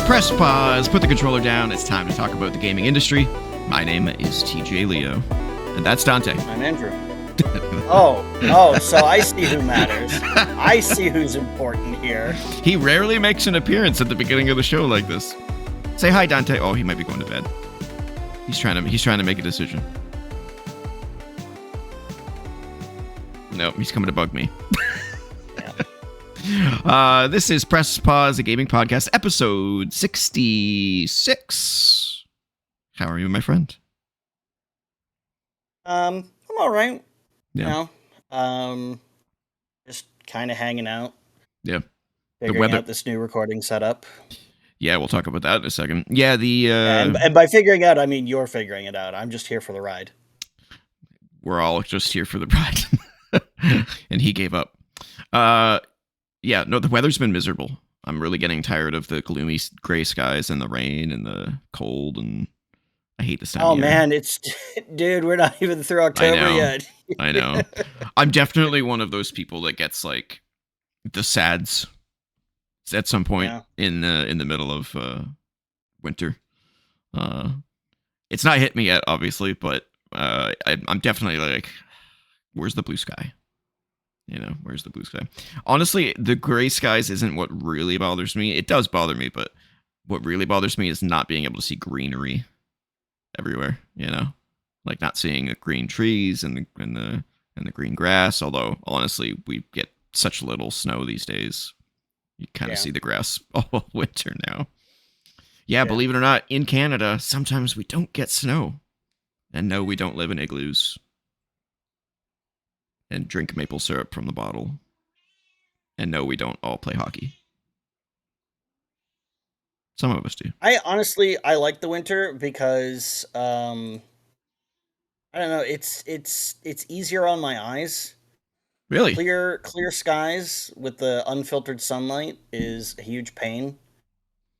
Press pause, put the controller down. It's time to talk about the gaming industry. My name is TJ Leo, and that's Dante. I'm Andrew. So I see who matters. I see who's important here. He rarely makes an appearance at the beginning of the show like this. Say hi, Dante. Oh, he might be going to bed. He's trying to make a decision. No, he's coming to bug me. This is Press Pause, a gaming podcast, episode 66. How are you, my friend? I'm all right. Yeah. Just kind of hanging out. Yeah. Figuring out this new recording setup. Yeah, we'll talk about that in a second. Yeah, and by figuring out, I mean you're figuring it out. I'm just here for the ride. We're all just here for the ride. And he gave up. Yeah, no, the weather's been miserable. I'm really getting tired of the gloomy gray skies and the rain and the cold, and I hate this time of year. Man, dude, we're not even through October yet. I know. I'm definitely one of those people that gets like the sads at some point in the middle of winter. It's not hit me yet, obviously, but I'm definitely like, where's the blue sky? Where's the blue sky? Honestly, the gray skies isn't what really bothers me. It does bother me, but what really bothers me is not being able to see greenery everywhere. Like not seeing the green trees and the green grass. Although honestly, we get such little snow these days. You kind of see the grass all winter now. Yeah, believe it or not, in Canada, sometimes we don't get snow. And no, we don't live in igloos. And drink maple syrup from the bottle. And no, we don't all play hockey. Some of us do. I like the winter because I don't know, it's easier on my eyes. Really? Clear skies with the unfiltered sunlight is a huge pain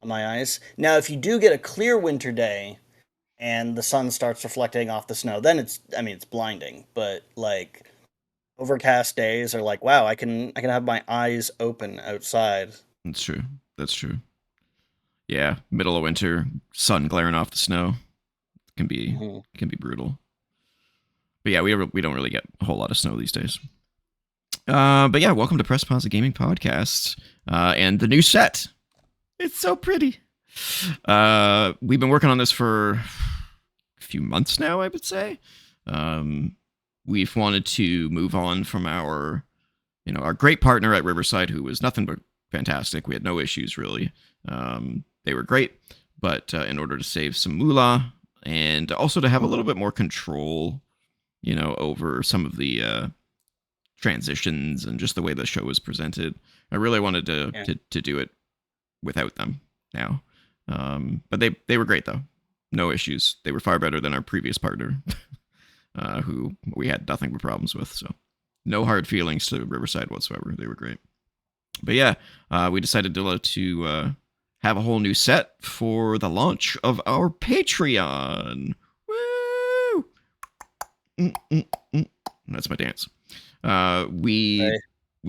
on my eyes. Now, if you do get a clear winter day and the sun starts reflecting off the snow, then it's blinding. But like overcast days are like, wow, I can have my eyes open outside. That's true. Yeah, middle of winter, sun glaring off the snow can be brutal. But yeah, we don't really get a whole lot of snow these days. But yeah, welcome to Press Pause, a gaming podcast, and the new set. It's so pretty. We've been working on this for a few months now, I would say. We've wanted to move on from our great partner at Riverside, who was nothing but fantastic. We had no issues, really. They were great, but in order to save some moolah and also to have a little bit more control, over some of the transitions and just the way the show was presented, I really wanted to do it without them now. But they were great, though. No issues. They were far better than our previous partner. Who we had nothing but problems with, so no hard feelings to Riverside whatsoever. They were great. But yeah, we decided to have a whole new set for the launch of our Patreon. Woo! That's my dance. We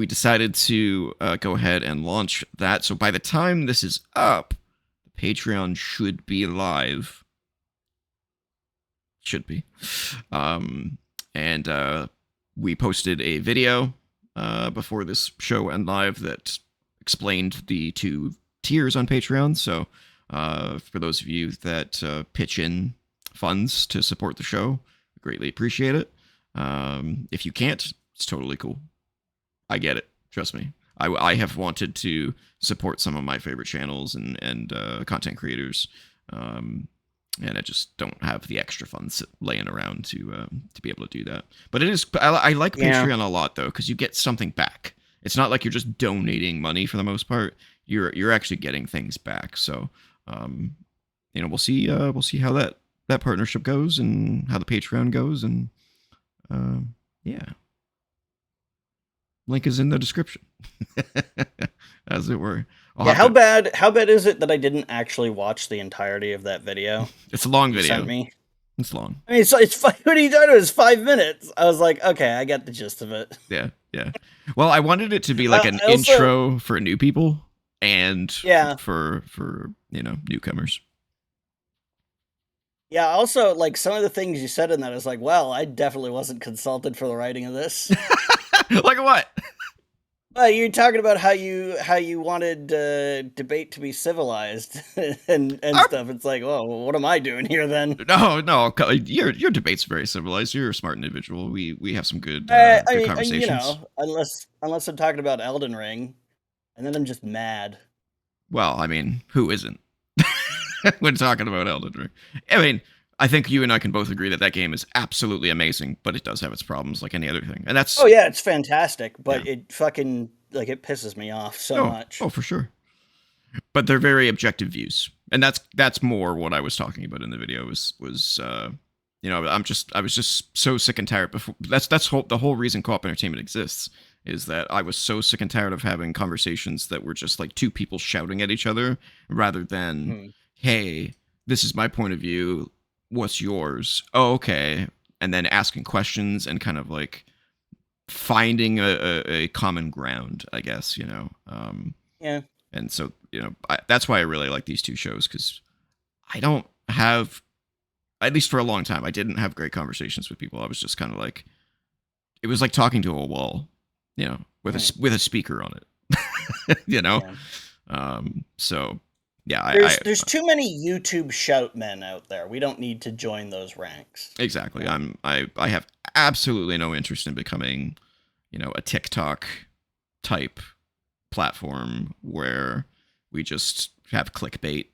decided to go ahead and launch that. So by the time this is up, the Patreon should be live. Should be. And we posted a video before this show went live that explained the two tiers on Patreon. So for those of you that pitch in funds to support the show, greatly appreciate it. If you can't, it's totally cool. I get it. Trust me. I have wanted to support some of my favorite channels and content creators. And I just don't have the extra funds laying around to be able to do that. But it is, I like Patreon a lot, though, because you get something back. It's not like you're just donating money for the most part. You're actually getting things back. So, we'll see how that partnership goes and how the Patreon goes, and link is in the description, as it were. How bad is it that I didn't actually watch the entirety of that video? It's a long video. Sent me? It's long. I mean, it's what are you doing? It was 5 minutes. I was like, okay, I got the gist of it. Yeah. Well, I wanted it to be like an intro for new people. and Yeah. for newcomers. Yeah, also, like, some of the things you said in that is like, well, I definitely wasn't consulted for the writing of this. Like what? You're talking about how you wanted debate to be civilized and stuff. It's like, well, what am I doing here then? No, your debate's very civilized. You're a smart individual. We have some good good conversations. Unless I'm talking about Elden Ring, and then I'm just mad. Well, I mean, who isn't when talking about Elden Ring? I mean, I think you and I can both agree that game is absolutely amazing, but it does have its problems like any other thing. And that's Oh yeah, it's fantastic, but it fucking it pisses me off so much. for sure. But they're very objective views, and that's more what I was talking about in the video. Was I was just so sick and tired before. That's the whole reason co-op entertainment exists, is that I was so sick and tired of having conversations that were just like two people shouting at each other rather than, hey, this is my point of view, what's yours? Oh, okay. And then asking questions and kind of like finding a common ground, I guess, Yeah. And so, that's why I really like these two shows, because I don't have, at least for a long time, I didn't have great conversations with people. I was just kind of like, it was like talking to a wall, with a speaker on it, Yeah. So yeah, there's too many YouTube shout men out there. We don't need to join those ranks. Exactly. I have absolutely no interest in becoming, a TikTok type platform where we just have clickbait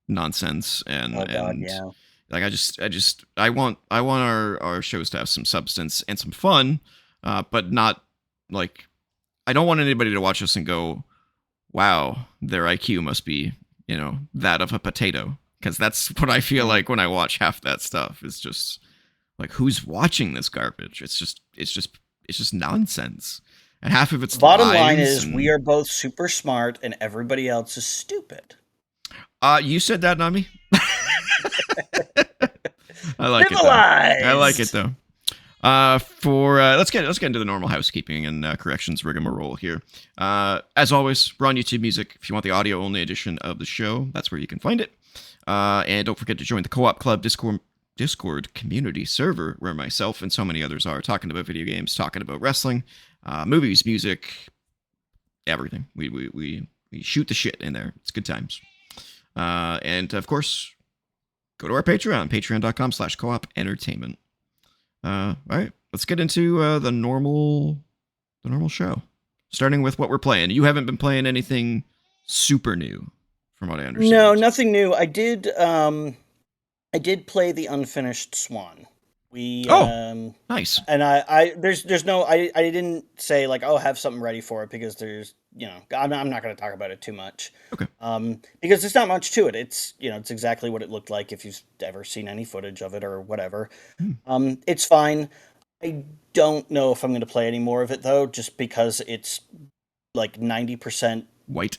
nonsense and yeah. like I want our shows to have some substance and some fun, but not like, I don't want anybody to watch us and go, wow, their IQ must be, that of a potato, because that's what I feel like when I watch half that stuff. It's just like, who's watching this garbage? It's just nonsense. And half of it's bottom line is we are both super smart and everybody else is stupid. You said that, not me. I like it though. I like it though. Let's get into the normal housekeeping and corrections rigmarole here. As always, we're on YouTube Music. If you want the audio only edition of the show, that's where you can find it. And don't forget to join the Co-op Club Discord community server, where myself and so many others are talking about video games, talking about wrestling, movies, music, everything. We shoot the shit in there. It's good times. And of course, go to our Patreon, patreon.com/co-op entertainment. All right, let's get into the normal show, starting with what we're playing. You haven't been playing anything super new, from what I understand. No, nothing new. I did play the Unfinished Swan. Nice. And I didn't say like, oh, have something ready for it, because there's, I'm not going to talk about it too much. Okay. Because there's not much to it. It's, it's exactly what it looked like if you've ever seen any footage of it or whatever. It's fine. I don't know if I'm going to play any more of it though, just because it's like 90% white,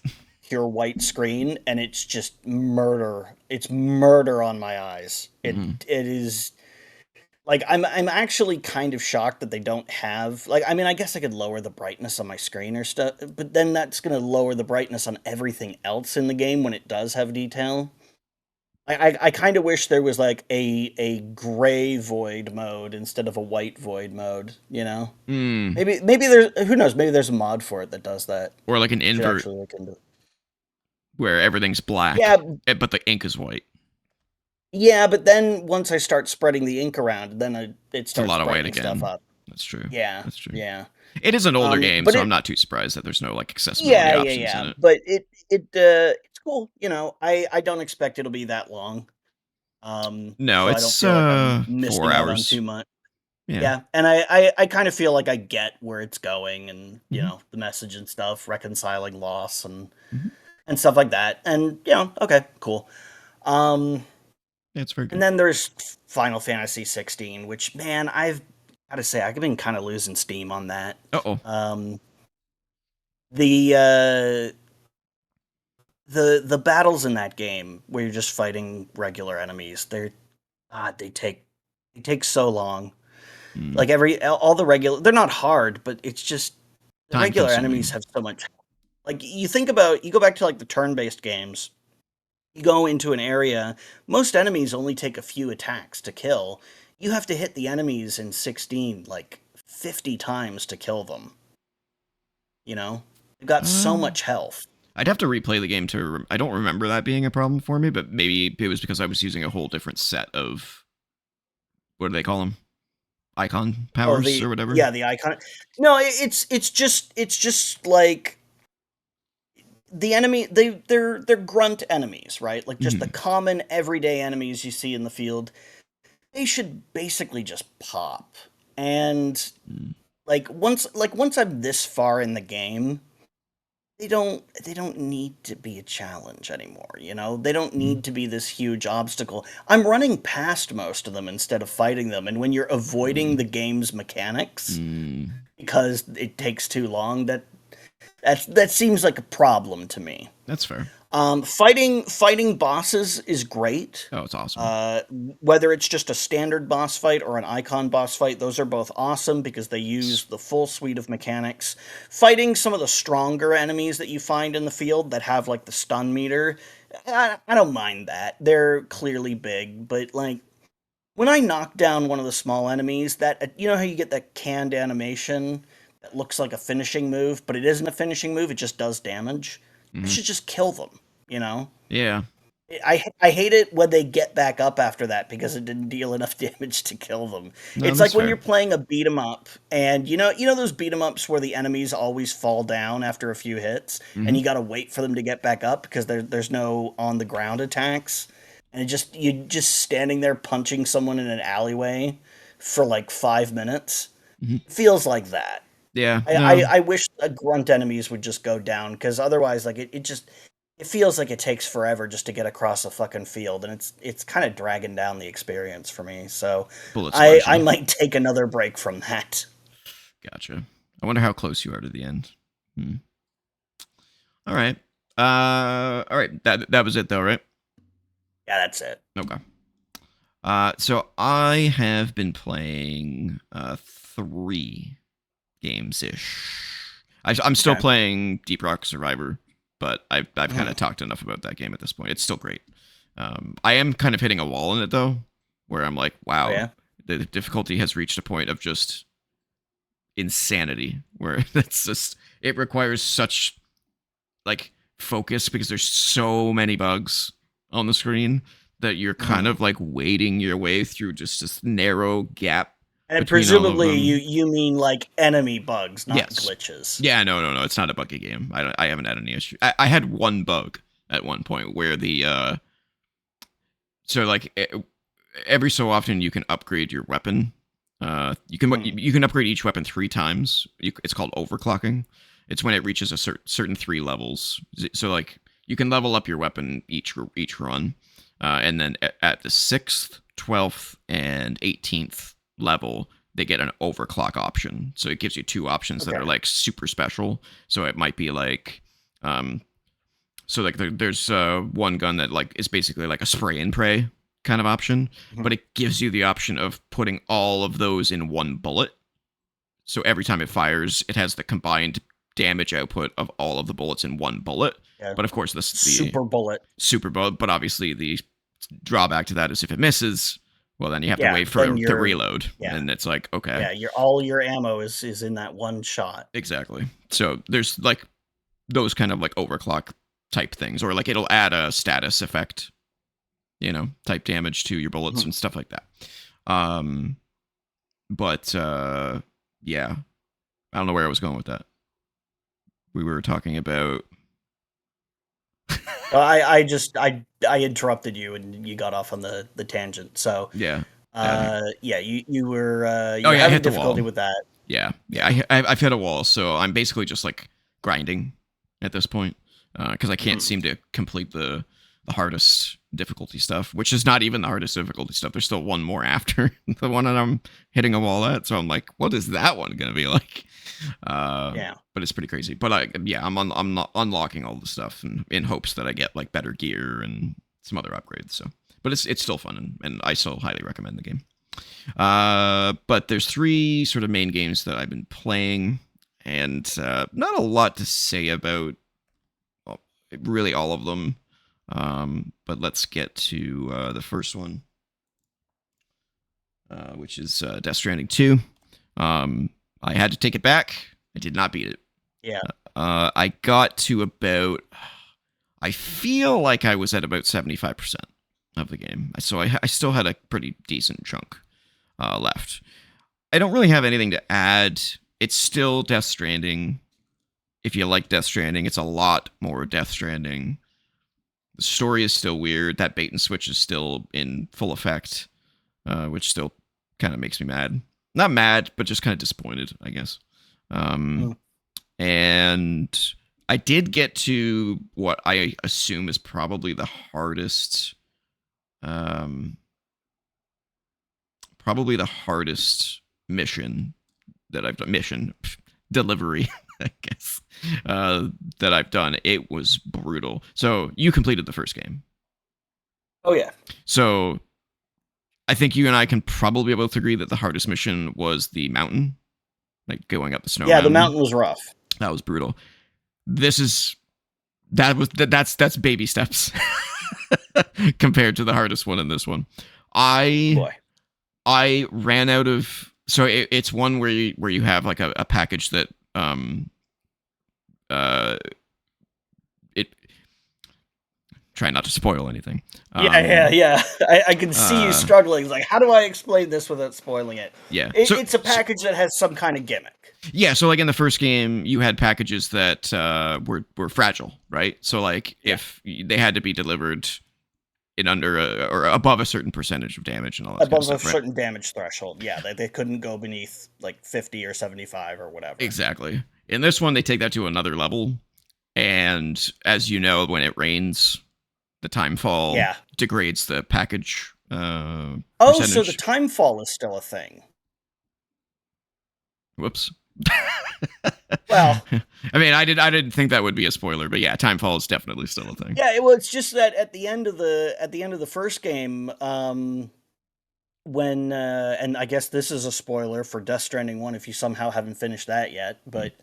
pure white screen, and it's just murder. It's murder on my eyes. It is. Like, I'm actually kind of shocked that they don't have, like, I mean, I guess I could lower the brightness on my screen or stuff, but then that's going to lower the brightness on everything else in the game when it does have detail. I kind of wish there was, like, a gray void mode instead of a white void mode, Maybe there's, who knows, maybe there's a mod for it that does that. Or like an invert, where everything's black, but the ink is white. Yeah, but then once I start spreading the ink around, then it starts a lot of white again. Stuff up. That's true. Yeah, that's true. Yeah, it is an older game, so I'm not too surprised that there's no like accessibility options in it. But it's cool. I don't expect it'll be that long. No, so it's I don't feel like I'm 4 hours. too much. Yeah, and I kind of feel like I get where it's going, and the message and stuff, reconciling loss and stuff like that, and okay, cool. It's very good. And then there's Final Fantasy 16, which, man, I've got to say, I've been kind of losing steam on that. The battles in that game where you're just fighting regular enemies, they take so long. Like all the regular, they're not hard, but it's just the regular enemies have so much. Like you go back to like the turn-based games. You go into an area, most enemies only take a few attacks to kill. You have to hit the enemies in 16 like 50 times to kill them. You know? They've got so Um, much health. I'd have to replay the game to. I don't remember that being a problem for me, but maybe it was because I was using a whole different set of what do they call them? Icon Oh, powers or whatever. the icon. No, it's just like the enemy they're grunt enemies, right? Like just the Mm-hmm. common everyday enemies you see in the field. They should basically just pop. And once I'm this far in the game, they don't need to be a challenge anymore, you know? They don't Mm-hmm. need to be this huge obstacle. I'm running past most of them instead of fighting them, and when you're avoiding the game's mechanics Mm-hmm. because it takes too long, that seems like a problem to me. That's fair. Fighting bosses is great. Oh, it's awesome. Uh, Whether it's just a standard boss fight or an icon boss fight, those are both awesome because they use the full suite of mechanics. Fighting some of the stronger enemies that you find in the field that have like the stun meter, I don't mind that. They're clearly big, but like when I knock down one of the small enemies, that you know how you get that canned animation that looks like a finishing move, but it isn't a finishing move, it just does damage. I Mm-hmm. should just kill them, you know? Yeah. I hate it when they get back up after that because it didn't deal enough damage to kill them. No, It's that's like when you're fair. playing a beat 'em up and you know those beat 'em ups where the enemies always fall down after a few hits and Mm-hmm. you got to wait for them to get back up because there's no on the ground attacks and you just standing there punching someone in an alleyway for like 5 minutes. Mm-hmm. Feels like that. Yeah. No. I wish grunt enemies would just go down because otherwise, like it feels like it takes forever just to get across a fucking field, and it's kind of dragging down the experience for me. So Bullet I spongy. might take another break from that. Gotcha. I wonder how close you are to the end. Hmm. All right. All right. That was it though, right? Yeah, that's it. Okay. So I have been playing 3 games ish. I'm still Okay. playing Deep Rock Survivor, but I've kind Mhm. of talked enough about that game at this point. It's still great. I am kind of hitting a wall in it though, where I'm like, Oh wow, yeah. the difficulty has reached a point of just insanity, where it's just it requires such like focus because there's so many bugs on the screen that you're kind Mhm. of like wading your way through just this narrow gap And between all of presumably them. you mean like enemy bugs, not Yes. glitches. Yeah, no. It's not a buggy game. I haven't had any issue. I had one bug at one point where the so like every so often you can upgrade your weapon. Mhm. You can upgrade each weapon 3 times. It's called overclocking. It's when it reaches a certain 3 levels. So like you can level up your weapon each run, and then at the 6th, 12th, and 18th level, they get an overclock option. So it gives you 2 options that are Okay. like super special. So it might be like, so like there's one gun that like is basically like a spray and pray kind of option, Mhm. but it gives you the option of putting all of those in one bullet. So every time it fires, it has the combined damage output of all of the bullets in one bullet. Yeah. But of course, the Super bullet. super bullet. But obviously, the drawback to that is if it misses, well, then you have to Yeah. wait for Then it to you're reload, yeah. and it's like okay, Yeah, your all your ammo is in that one shot. exactly. So there's like those kind of like overclock type things, or like it'll add a status effect, type damage to your bullets Mhm. and stuff like that. Um, but yeah, I don't know where I was going with that. We were talking about I interrupted you and you got off on the tangent. So yeah. Um, yeah, oh you were yeah, I having hit the wall. difficulty with that. Yeah, Yeah. I've hit a wall, so I'm basically just like grinding at this point because I can't Mhm. seem to complete the hardest difficulty stuff, which is not even the hardest difficulty stuff. There's still one more after the one that I'm hitting a wall at, so I'm like, what is that one gonna be like? Yeah. But it's pretty crazy. But I'm not unlocking all the stuff in hopes that I get like better gear and some other upgrades. So, but it's still fun and I still highly recommend the game. But there's 3 sort of main games that I've been playing, and not a lot to say about really all of them. But let's get to the first one, which is Death Stranding 2. I had to take it back. I did not beat it. Yeah. I got to about, I feel like I was at about 75% of the game. So I still had a pretty decent chunk left. I don't really have anything to add. It's still Death Stranding. If you like Death Stranding, it's a lot more Death Stranding. The story is still weird. That bait and switch is still in full effect, which still kind of makes me mad. Not mad, but just kind of disappointed, I guess. And I did get to what I assume is probably the hardest, mission that I've done. Mission delivery, I guess, that I've done. It was brutal. So you completed the first game. Oh yeah. So I think you and I can probably both agree that the hardest mission was the mountain, like going up the snow. Yeah, the mountain was rough. That was brutal. That's baby steps compared to the hardest one in this one. I ran out of, so it's one where you have like a package that it try not to spoil anything. Yeah. I can see you struggling. It's like, how do I explain this without spoiling it? Yeah, it's a package that has some kind of gimmick. Yeah, so like in the first game, you had packages that were fragile, right? So like if they had to be delivered in under or above a certain percentage of damage and all that above kind of stuff, a certain damage threshold. Yeah, they couldn't go beneath like 50 or 75 or whatever. Exactly. In this one, they take that to another level, and as you know, when it rains, the timefall degrades the package. So the timefall is still a thing. Whoops. Well, I mean, I didn't think that would be a spoiler, but yeah, timefall is definitely still a thing. Yeah, well, it's just that at the end of the first game, when and I guess this is a spoiler for Death Stranding 1 if you somehow haven't finished that yet, but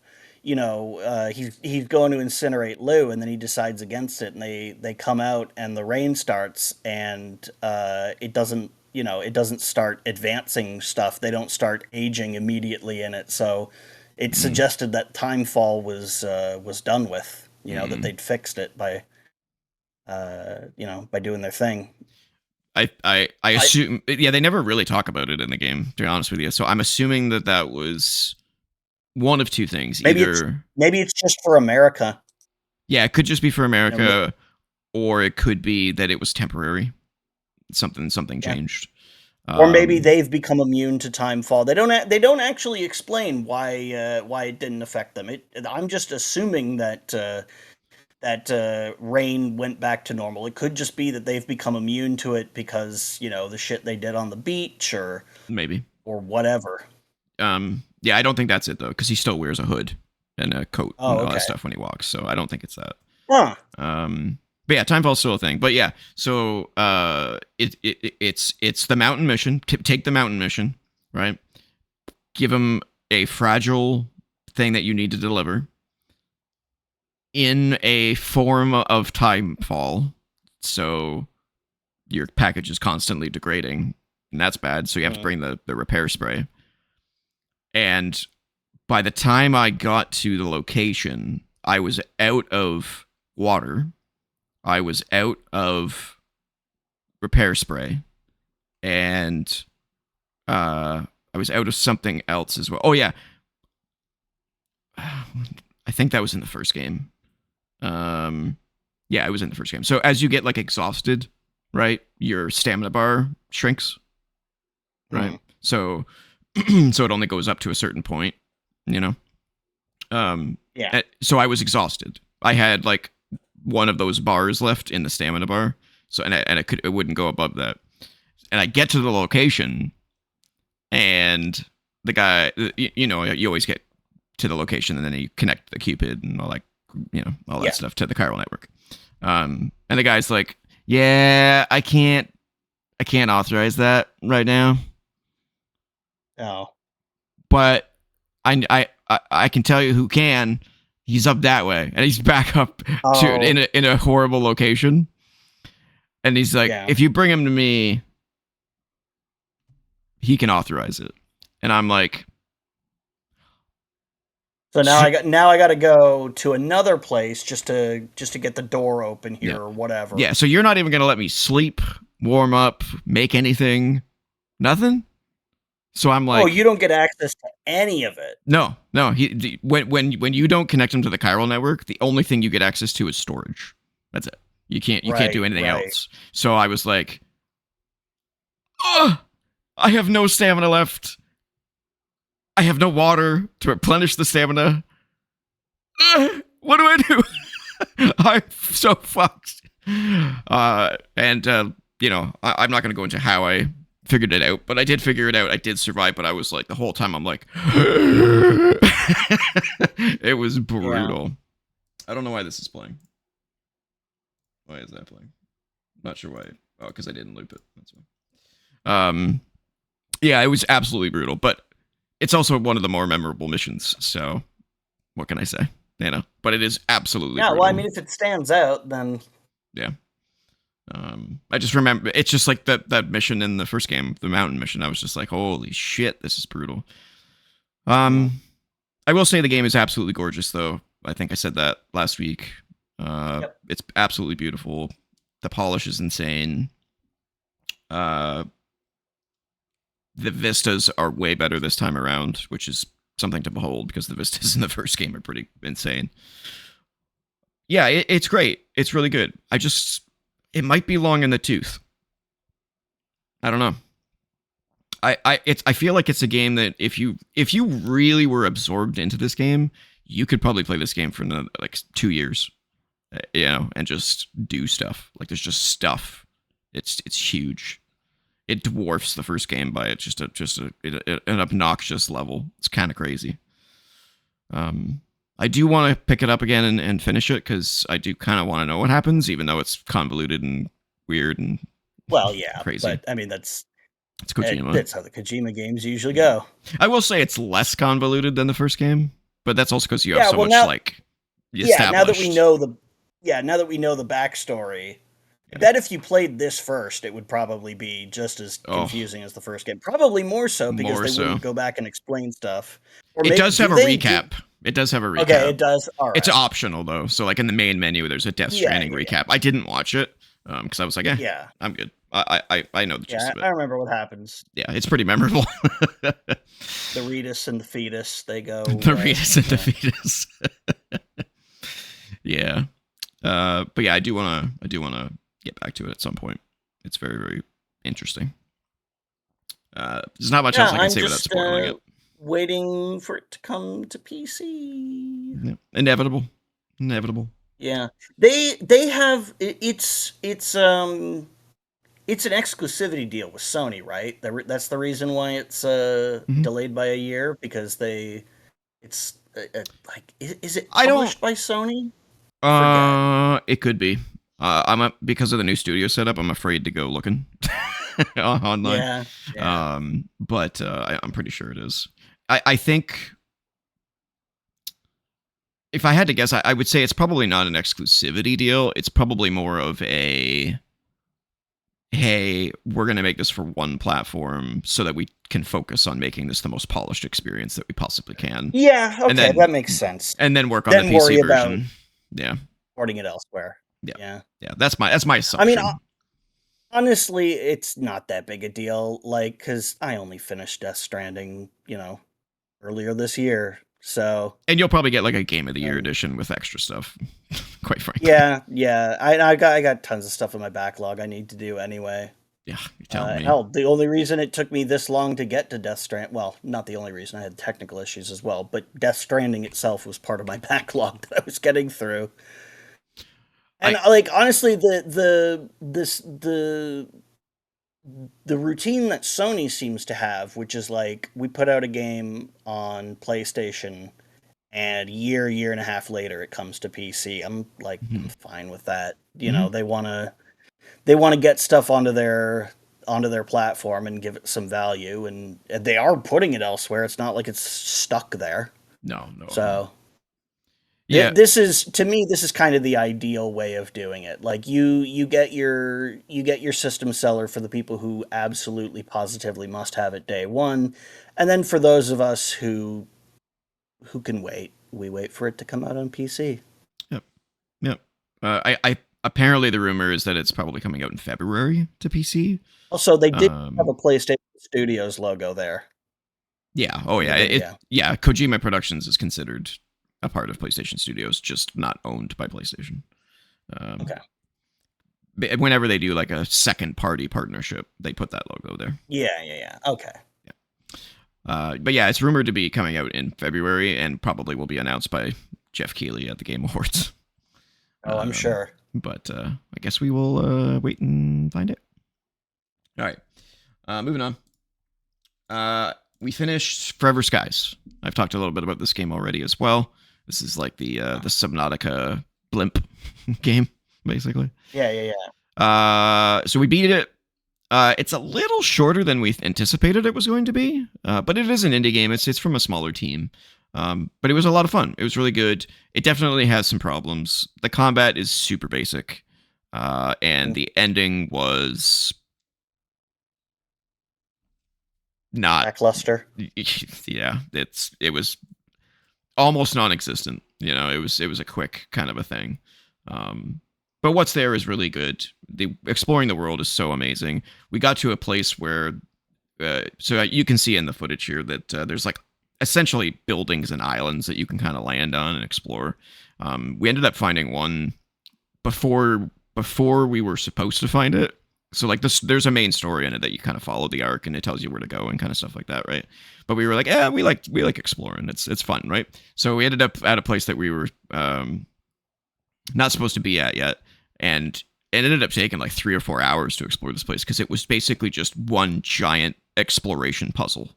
he's going to incinerate Lou, and then he decides against it, and they come out, and the rain starts, and it doesn't start advancing stuff. They don't start aging immediately in it, so it suggested that timefall was done with. That they'd fixed it by doing their thing. I assume, they never really talk about it in the game, to be honest with you. So I'm assuming that was one of two things. Maybe it's just for America. Yeah, it could just be for America, or it could be that it was temporary. Something changed. Or maybe they've become immune to timefall. They don't actually explain why it didn't affect them. I'm just assuming that rain went back to normal. It could just be that they've become immune to it because the shit they did on the beach, or maybe, or whatever. Yeah, I don't think that's it though, because he still wears a hood and a coat and all that stuff when he walks. So I don't think it's that. Huh. But yeah, timefall's still a thing. But yeah, so it's the mountain mission. Take the mountain mission, right? Give him a fragile thing that you need to deliver in a form of timefall. So your package is constantly degrading, and that's bad. So you have to bring the repair spray. And by the time I got to the location, I was out of water. I was out of repair spray, and I was out of something else as well. Oh yeah, I think that was in the first game. Yeah, it was in the first game. So as you get like exhausted, right, your stamina bar shrinks, right? So so it only goes up to a certain point, Yeah. So I was exhausted. I had like one of those bars left in the stamina bar, so and it wouldn't go above that. And I get to the location, and the guy, you always get to the location, and then you connect the Cupid and all that, all that stuff to the chiral network. And the guy's like, "Yeah, I can't authorize that right now." Oh. But I can tell you who can. He's up that way, and he's back up to Oh, in a horrible location. And he's like, yeah. if you bring him to me, he can authorize it. And I'm like, So now I got to go to another place just to get the door open here yeah, or whatever. yeah. So you're not even gonna let me sleep, warm up, make anything, nothing. So I'm like, Oh, you don't get access to any of it. no. When you don't connect him to the chiral network, the only thing you get access to is storage. That's it. You can't do anything else. So I was like, oh, I have no stamina left. I have no water to replenish the stamina. What do I do? I'm so fucked. And I'm not going to go into how I figured it out, but I did figure it out. I did survive, but I was like, the whole time I'm like, it was brutal. Yeah. I don't know why this is playing. Why is that playing? Not sure why. Oh, because I didn't loop it. That's why. Yeah, it was absolutely brutal, but it's also one of the more memorable missions. So, what can I say? But it is absolutely brutal. Well, I mean, if it stands out, then yeah. I just remember it's just like that mission in the first game, the mountain mission. I was just like, holy shit, this is brutal. I will say the game is absolutely gorgeous, though. I think I said that last week. Yep. It's absolutely beautiful. The polish is insane. The vistas are way better this time around, which is something to behold because the vistas in the first game are pretty insane. Yeah, it's great. It's really good. It might be long in the tooth. I don't know. I feel like it's a game that if you really were absorbed into this game, you could probably play this game for another, like 2 years, and just do stuff. Like there's just stuff. It's huge. It dwarfs the first game by an obnoxious level. It's kind of crazy. I do want to pick it up again and finish it because I do kind of want to know what happens, even though it's convoluted and weird and crazy. But I mean it's Kojima. That's how the Kojima games usually go. I will say it's less convoluted than the first game, but that's also because you have so much established. Now that we know the backstory. I bet if you played this first, it would probably be just as confusing as the first game. Probably more so because they wouldn't go back and explain stuff. It does have a recap. It does have a recap. Okay, it does. All right. It's optional though. So like in the main menu, there's a Death Stranding recap. I didn't watch it because I was like, I'm good. I know the gist of it. I remember what happens. Yeah, it's pretty memorable. The Retus and the fetus, they go. The Retus and the fetus. Yeah, but yeah, I do wanna get back to it at some point. It's very, very interesting. There's not much else I can say without spoiling it. Waiting for it to come to PC. Yeah. Inevitable. Yeah, they have it's an exclusivity deal with Sony, right? That's the reason why it's delayed by a year because it's is it published by Sony? It could be. Because of the new studio setup, I'm afraid to go looking online. Yeah. But I'm pretty sure it is. I think if I had to guess, I would say it's probably not an exclusivity deal. It's probably more of a, hey, we're going to make this for one platform so that we can focus on making this the most polished experience that we possibly can. Yeah, okay, that makes sense. And then work on the PC version. Yeah. Porting it elsewhere. Yeah. That's my assumption. I mean, honestly, it's not that big a deal. Like, because I only finished Death Stranding, earlier this year. So, and you'll probably get like a Game of the Year edition with extra stuff. Quite frankly. Yeah. I got tons of stuff in my backlog I need to do anyway. Yeah, you're telling me. Hell, the only reason it took me this long to get to Death Stranding, well, not the only reason, I had technical issues as well, but Death Stranding itself was part of my backlog that I was getting through. And honestly, the routine that Sony seems to have, which is like we put out a game on PlayStation, and year and a half later it comes to PC. I'm like, I'm fine with that. They want to get stuff onto their platform and give it some value, and they are putting it elsewhere. It's not like it's stuck there. No. So Yeah. This is, to me, this is kind of the ideal way of doing it. Like you get your system seller for the people who absolutely positively must have it day one, and then for those of us who can wait, we wait for it to come out on PC. Yep. Yep. I apparently the rumor is that it's probably coming out in February to PC. Also, they did have Um, a PlayStation Studios logo there yeah. Oh in the yeah. video. Yeah. Kojima Productions is considered a part of PlayStation Studios, just not owned by PlayStation. Um, Okay. Whenever they do like a second party partnership, they put that logo there. Yeah. Okay. But yeah, it's rumored to be coming out in February and probably will be announced by Jeff Keighley at the Game Awards. Oh, I'm sure. But I guess we will wait and find it. All right. Moving on. We finished Forever Skies. I've talked a little bit about this game already as well. This is like the Subnautica blimp game, basically. Yeah. So we beat it. It's a little shorter than we anticipated it was going to be, but it is an indie game. It's from a smaller team, but it was a lot of fun. It was really good. It definitely has some problems. The combat is super basic, and the ending was not. Lackluster. Yeah, it was almost non-existent. It was a quick kind of a thing. But what's there is really good. The exploring the world is so amazing. We got to a place where, so you can see in the footage here that there's like essentially buildings and islands that you can kind of land on and explore. We ended up finding one before we were supposed to find it. So like there's a main story in it that you kind of follow the arc and it tells you where to go and kind of stuff like that, right? But we were like, yeah, we like exploring. It's fun, right? So we ended up at a place that we were not supposed to be at yet. And it ended up taking like 3 or 4 hours to explore this place because it was basically just one giant exploration puzzle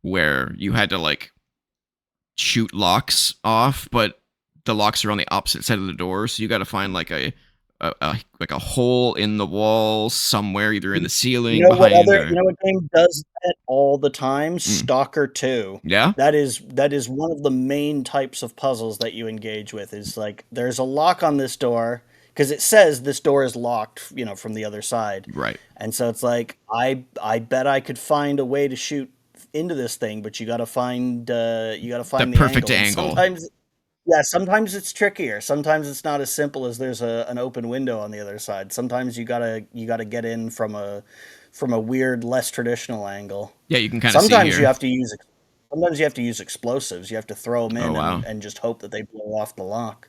where you had to like shoot locks off, but the locks are on the opposite side of the door, so you got to find like a hole in the wall somewhere, either in the ceiling You know what behind. you know what game does that all the time? Stalker 2. Yeah. That is one of the main types of puzzles that you engage with. Is like there's a lock on this door because it says this door is locked, from the other side. Right. And so it's like I bet I could find a way to shoot into this thing, but you got to find the perfect angle. Sometimes it's trickier. Sometimes it's not as simple as there's an open window on the other side. Sometimes you gotta get in from a weird, less traditional angle. Yeah, you can kind of see Sometimes here. Sometimes you have to use explosives. You have to throw them in and just hope that they blow off the lock.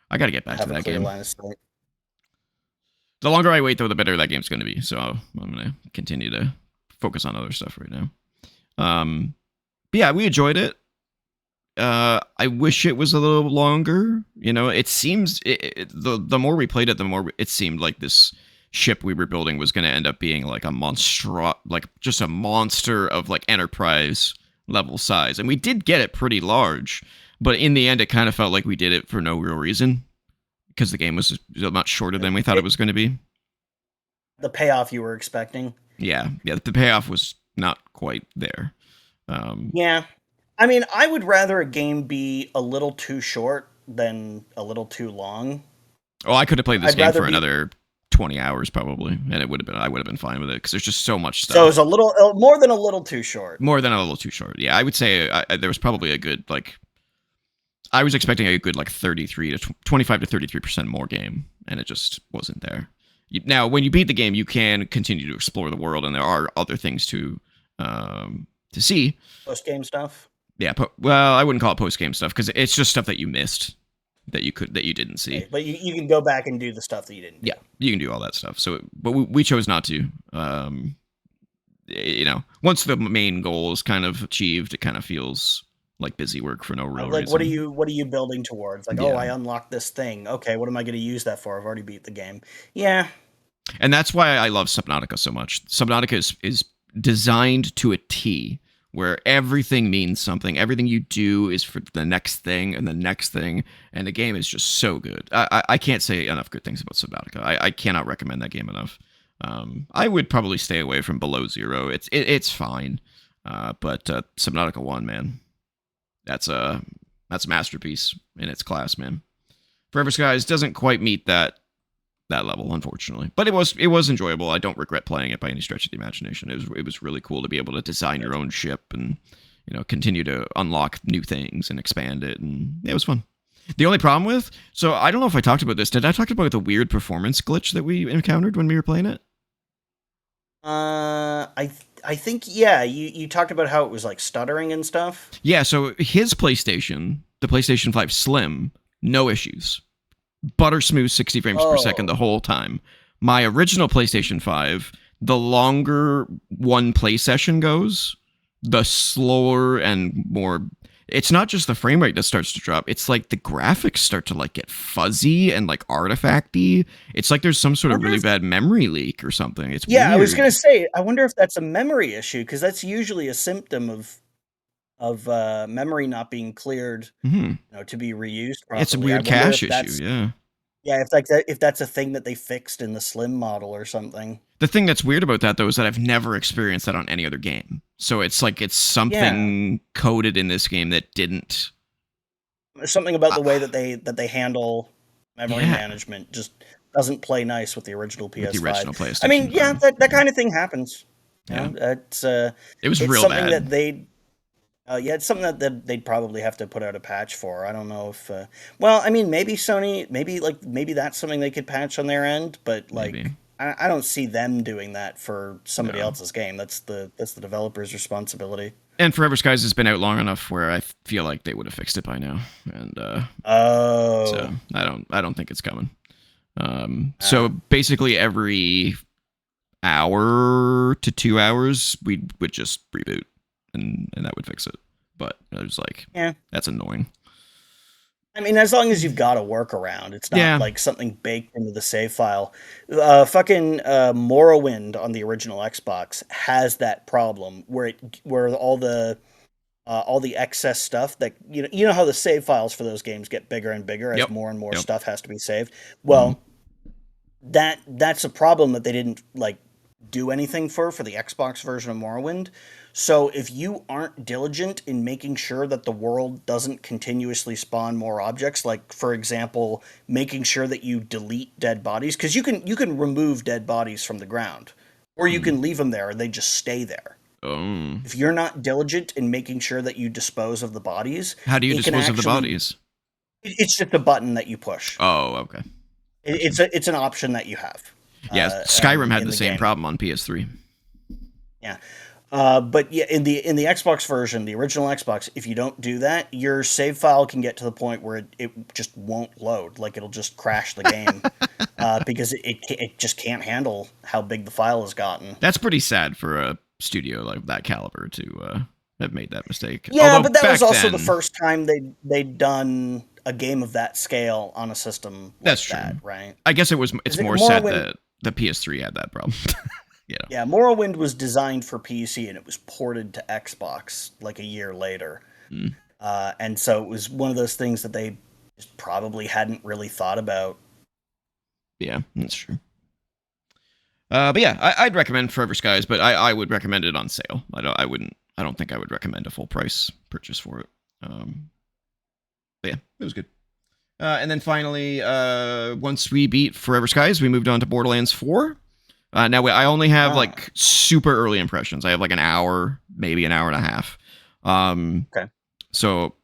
I got to get back to that game. Line of sight. The longer I wait, though, the better that game's going to be. So I'm going to continue to focus on other stuff right now. But yeah, we enjoyed it. I wish it was a little longer. It seems the more we played it, the more it seemed like this ship we were building was going to end up being like just a monster of like Enterprise level size. And we did get it pretty large, but in the end, it kind of felt like we did it for no real reason because the game was much shorter than we thought it was going to be. The payoff you were expecting. Yeah. The payoff was not quite there. Yeah. I mean, I would rather a game be a little too short than a little too long. Oh, I could have played this game for another 20 hours probably, and I would have been fine with it because there's just so much stuff. So it was a little more than a little too short. More than a little too short. Yeah, I would say there was probably a good I was expecting a good 33 to 25 to 33% more game, and it just wasn't there. Now, when you beat the game, you can continue to explore the world, and there are other things to see. Post game stuff. Yeah, well, I wouldn't call it post game stuff because it's just stuff that you missed that you didn't see. Okay, but you can go back and do the stuff that you didn't do. Yeah, you can do all that stuff. So, but we chose not to. Once the main goal is kind of achieved, it kind of feels like busy work for no real reason. What are you building towards? Like, I unlocked this thing. Okay, what am I going to use that for? I've already beat the game. Yeah. And that's why I love Subnautica so much. Subnautica is designed to a T, where everything means something. Everything you do is for the next thing and the next thing. And the game is just so good. I can't say enough good things about Subnautica. I cannot recommend that game enough. I would probably stay away from Below Zero. It's fine. But Subnautica 1, man, that's a That's a masterpiece in its class, man. Forever Skies doesn't quite meet that level, unfortunately, but it was enjoyable. I don't regret playing it by any stretch of the imagination. It was really cool to be able to design your own ship and continue to unlock new things and expand it, and it was fun. The only problem with, so I don't know if I talked about this. Did I talk about the weird performance glitch that we encountered when we were playing it? I think, yeah, you talked about how it was like stuttering and stuff. Yeah, so his PlayStation, the PlayStation 5 Slim, no issues. Butter smooth 60 frames per second the whole time. My original PlayStation 5, the longer one play session goes, the slower and more... It's not just the frame rate that starts to drop. It's like the graphics start to like get fuzzy and like artifacty. It's like there's some sort of really bad memory leak or something. It's weird. I was gonna say, I wonder if that's a memory issue, because that's usually a symptom of memory not being cleared, to be reused properly. It's a weird cache issue, yeah. Yeah, if that's a thing that they fixed in the Slim model or something. The thing that's weird about that, though, is that I've never experienced that on any other game. So it's like it's something coded in this game that didn't. Something about the way that they handle memory management just doesn't play nice with the original PS5. With the original PlayStation. I mean, yeah, that kind of thing happens. Yeah, it was real something bad. That it's something that they'd probably have to put out a patch for. I don't know if. Well, I mean, maybe Sony, maybe that's something they could patch on their end, but like. Maybe. I don't see them doing that for somebody else's game. That's the developer's responsibility. And Forever Skies has been out long enough where I feel like they would have fixed it by now. And so I don't think it's coming. So basically every hour to 2 hours we would just reboot and that would fix it. But I was like, that's annoying. I mean, as long as you've got a workaround, it's not like something baked into the save file. Fucking Morrowind on the original Xbox has that problem where all the excess stuff that you know how the save files for those games get bigger and bigger as more and more stuff has to be saved. Well, that's a problem that they didn't like do anything for the Xbox version of Morrowind. So if you aren't diligent in making sure that the world doesn't continuously spawn more objects, like for example, making sure that you delete dead bodies, because you can remove dead bodies from the ground, or you can leave them there and they just stay there. If you're not diligent in making sure that you dispose of the bodies, how do you dispose of the bodies? It's just a button that you push. Oh, okay. It's an option that you have. Yeah, Skyrim had the same problem on PS3. Yeah. But yeah, in the Xbox version, the original Xbox, if you don't do that, your save file can get to the point where it just won't load. Like it'll just crash the game because it just can't handle how big the file has gotten. That's pretty sad for a studio like that caliber to have made that mistake. Yeah, although, but that was also the first time they'd done a game of that scale on a system. That's true, right? I guess it's more sad that the PS3 had that problem. Yeah, Morrowind was designed for PC and it was ported to Xbox like a year later. And so it was one of those things that they just probably hadn't really thought about. Yeah, that's true. But yeah, I'd recommend Forever Skies, but I would recommend it on sale. I don't think I would recommend a full price purchase for it. But yeah, it was good. And then finally, once we beat Forever Skies, we moved on to Borderlands 4. Now, I only have like super early impressions. I have like an hour, maybe an hour and a half. Okay. So,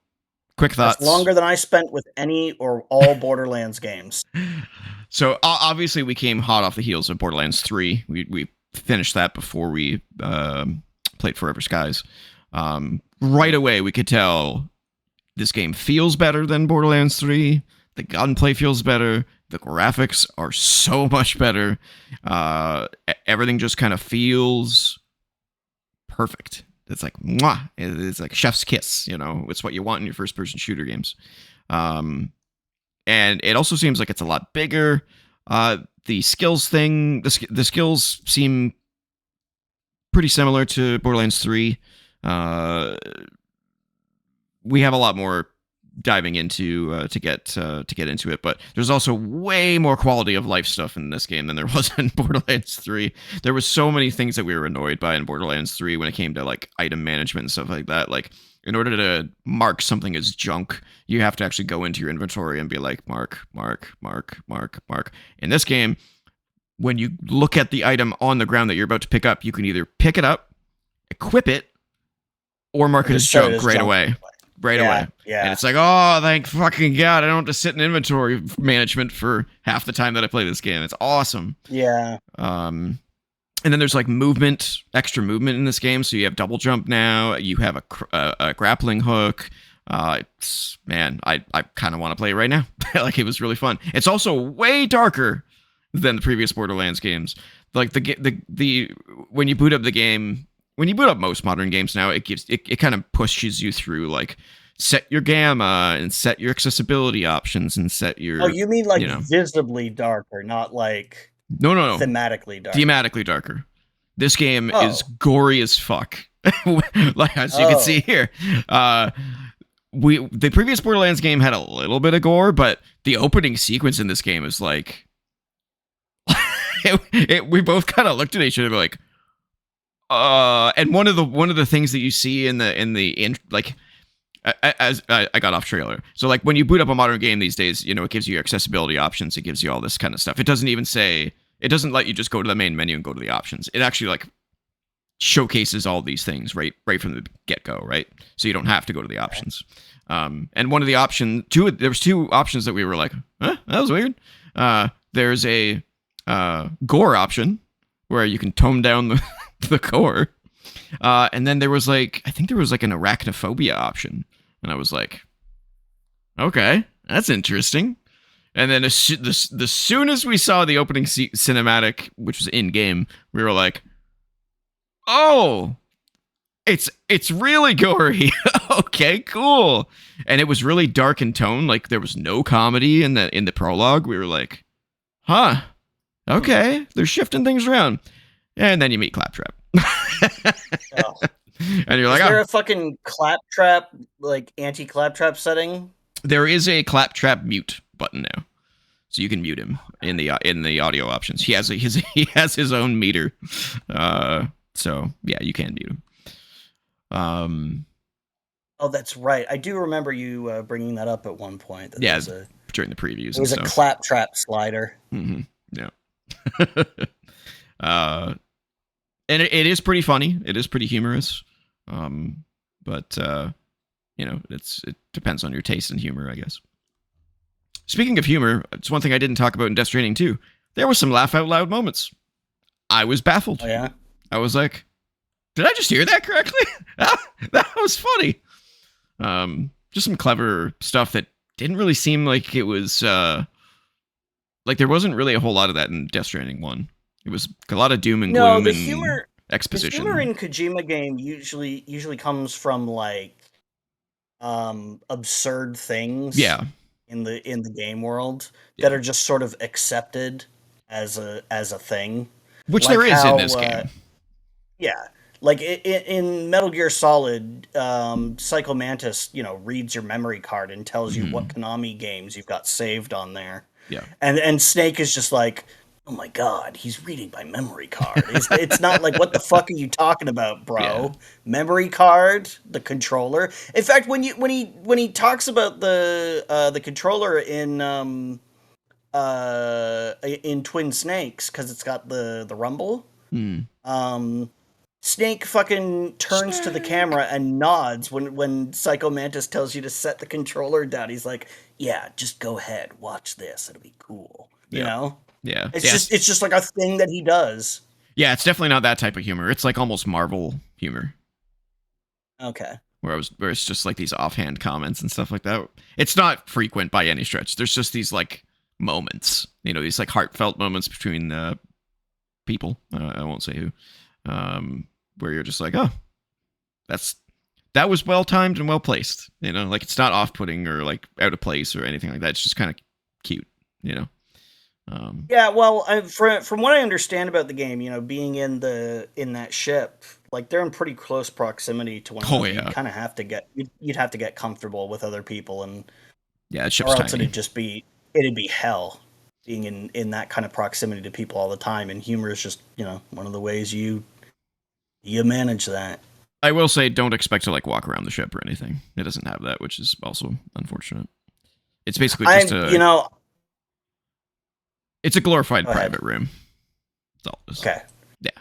quick thoughts. That's longer than I spent with any or all Borderlands games. So, obviously, we came hot off the heels of Borderlands 3. We finished that before we played Forever Skies. Right away, we could tell this game feels better than Borderlands 3. The gunplay feels better. The graphics are so much better. Everything just kind of feels perfect. It's like, mwah. It's like chef's kiss, It's what you want in your first-person shooter games. And it also seems like it's a lot bigger. The skills thing, the skills seem pretty similar to Borderlands 3. We have a lot more diving into to get into it, but there's also way more quality of life stuff in this game than there was in Borderlands 3. There was so many things that we were annoyed by in Borderlands 3 when it came to like item management and stuff like that. Like In order to mark something as junk, you have to actually go into your inventory and be like, mark, mark, mark, mark, mark. In this game, when you look at the item on the ground that you're about to pick up, you can either pick it up, equip it, or mark it as junk right away. Right away. Yeah. And it's like, oh, thank fucking God, I don't have to sit in inventory management for half the time that I play this game. It's awesome. Yeah. And then there's like movement, extra movement in this game. So you have double jump now. You have a grappling hook. Man, I kind of want to play it right now. Like, it was really fun. It's also way darker than the previous Borderlands games. Like the when you boot up the game, when you boot up most modern games now, it kind of pushes you through like set your gamma and set your accessibility options and set your. Oh, you mean like visibly darker, not like. No. Thematically darker. Thematically darker. This game is gory as fuck. Like, as you can see here. The previous Borderlands game had a little bit of gore, but the opening sequence in this game is like we both kind of looked at each other like and one of the things that you see in like as I got off trailer. So like when you boot up a modern game these days, it gives you accessibility options. It gives you all this kind of stuff. It doesn't let you just go to the main menu and go to the options. It actually like showcases all these things right from the get-go, right? So you don't have to go to the options. And one of the there was two options that we were like, huh, that was weird. There's a gore option where you can tone down the gore. And then there was like, I think there was like an arachnophobia option. And I was like, okay, that's interesting. And then as soon as we saw the opening cinematic, which was in-game, we were like, oh, it's really gory. Okay, cool. And it was really dark in tone. Like, there was no comedy in the prologue. We were like, huh, okay, they're shifting things around. And then you meet Claptrap. And you're like, is there a fucking Claptrap, like anti-Claptrap setting? There is a Claptrap mute button now, so you can mute him in the audio options. He has his own meter, so yeah, you can mute him. Oh, that's right. I do remember you bringing that up at one point. That during the previews. It was a Claptrap slider. Mm-hmm. Yeah. And it is pretty funny. It is pretty humorous. But it depends on your taste in humor, I guess. Speaking of humor, it's one thing I didn't talk about in Death Stranding 2. There were some laugh out loud moments. I was baffled. Oh, yeah? I was like, did I just hear that correctly? That was funny. Just some clever stuff that didn't really seem like it was, like there wasn't really a whole lot of that in Death Stranding 1. It was a lot of doom and gloom and exposition. The humor in Kojima game usually comes from like absurd things. Yeah. In the game world that are just sort of accepted as a thing, which like there is in this game. Yeah, like in Metal Gear Solid, Psycho Mantis, reads your memory card and tells you what Konami games you've got saved on there. Yeah, and Snake is just like, oh my god, he's reading my memory card. It's not like, what the fuck are you talking about, bro? Yeah. Memory card, the controller. In fact, when he talks about the controller in Twin Snakes, because it's got the rumble. Snake fucking turns to the camera and nods when Psycho Mantis tells you to set the controller down. He's like, yeah, just go ahead, watch this, it'll be cool. You know? Yeah. It's just like a thing that he does. Yeah, it's definitely not that type of humor. It's like almost Marvel humor. Okay. Where it's just like these offhand comments and stuff like that. It's not frequent by any stretch. There's just these like moments, these like heartfelt moments between people. I won't say who. Where you're just like, oh, that was well timed and well placed. Like it's not off putting or like out of place or anything like that. It's just kind of cute. Yeah, well, from what I understand about the game, being in that ship, like they're in pretty close proximity to one another. Yeah. You'd kind of have to get comfortable with other people, and yeah, the ship's or else tiny. it'd be hell being in that kind of proximity to people all the time. And humor is just one of the ways you manage that. I will say, don't expect to like walk around the ship or anything. It doesn't have that, which is also unfortunate. It's basically just it's a glorified private room. That's all it is. Okay. Yeah.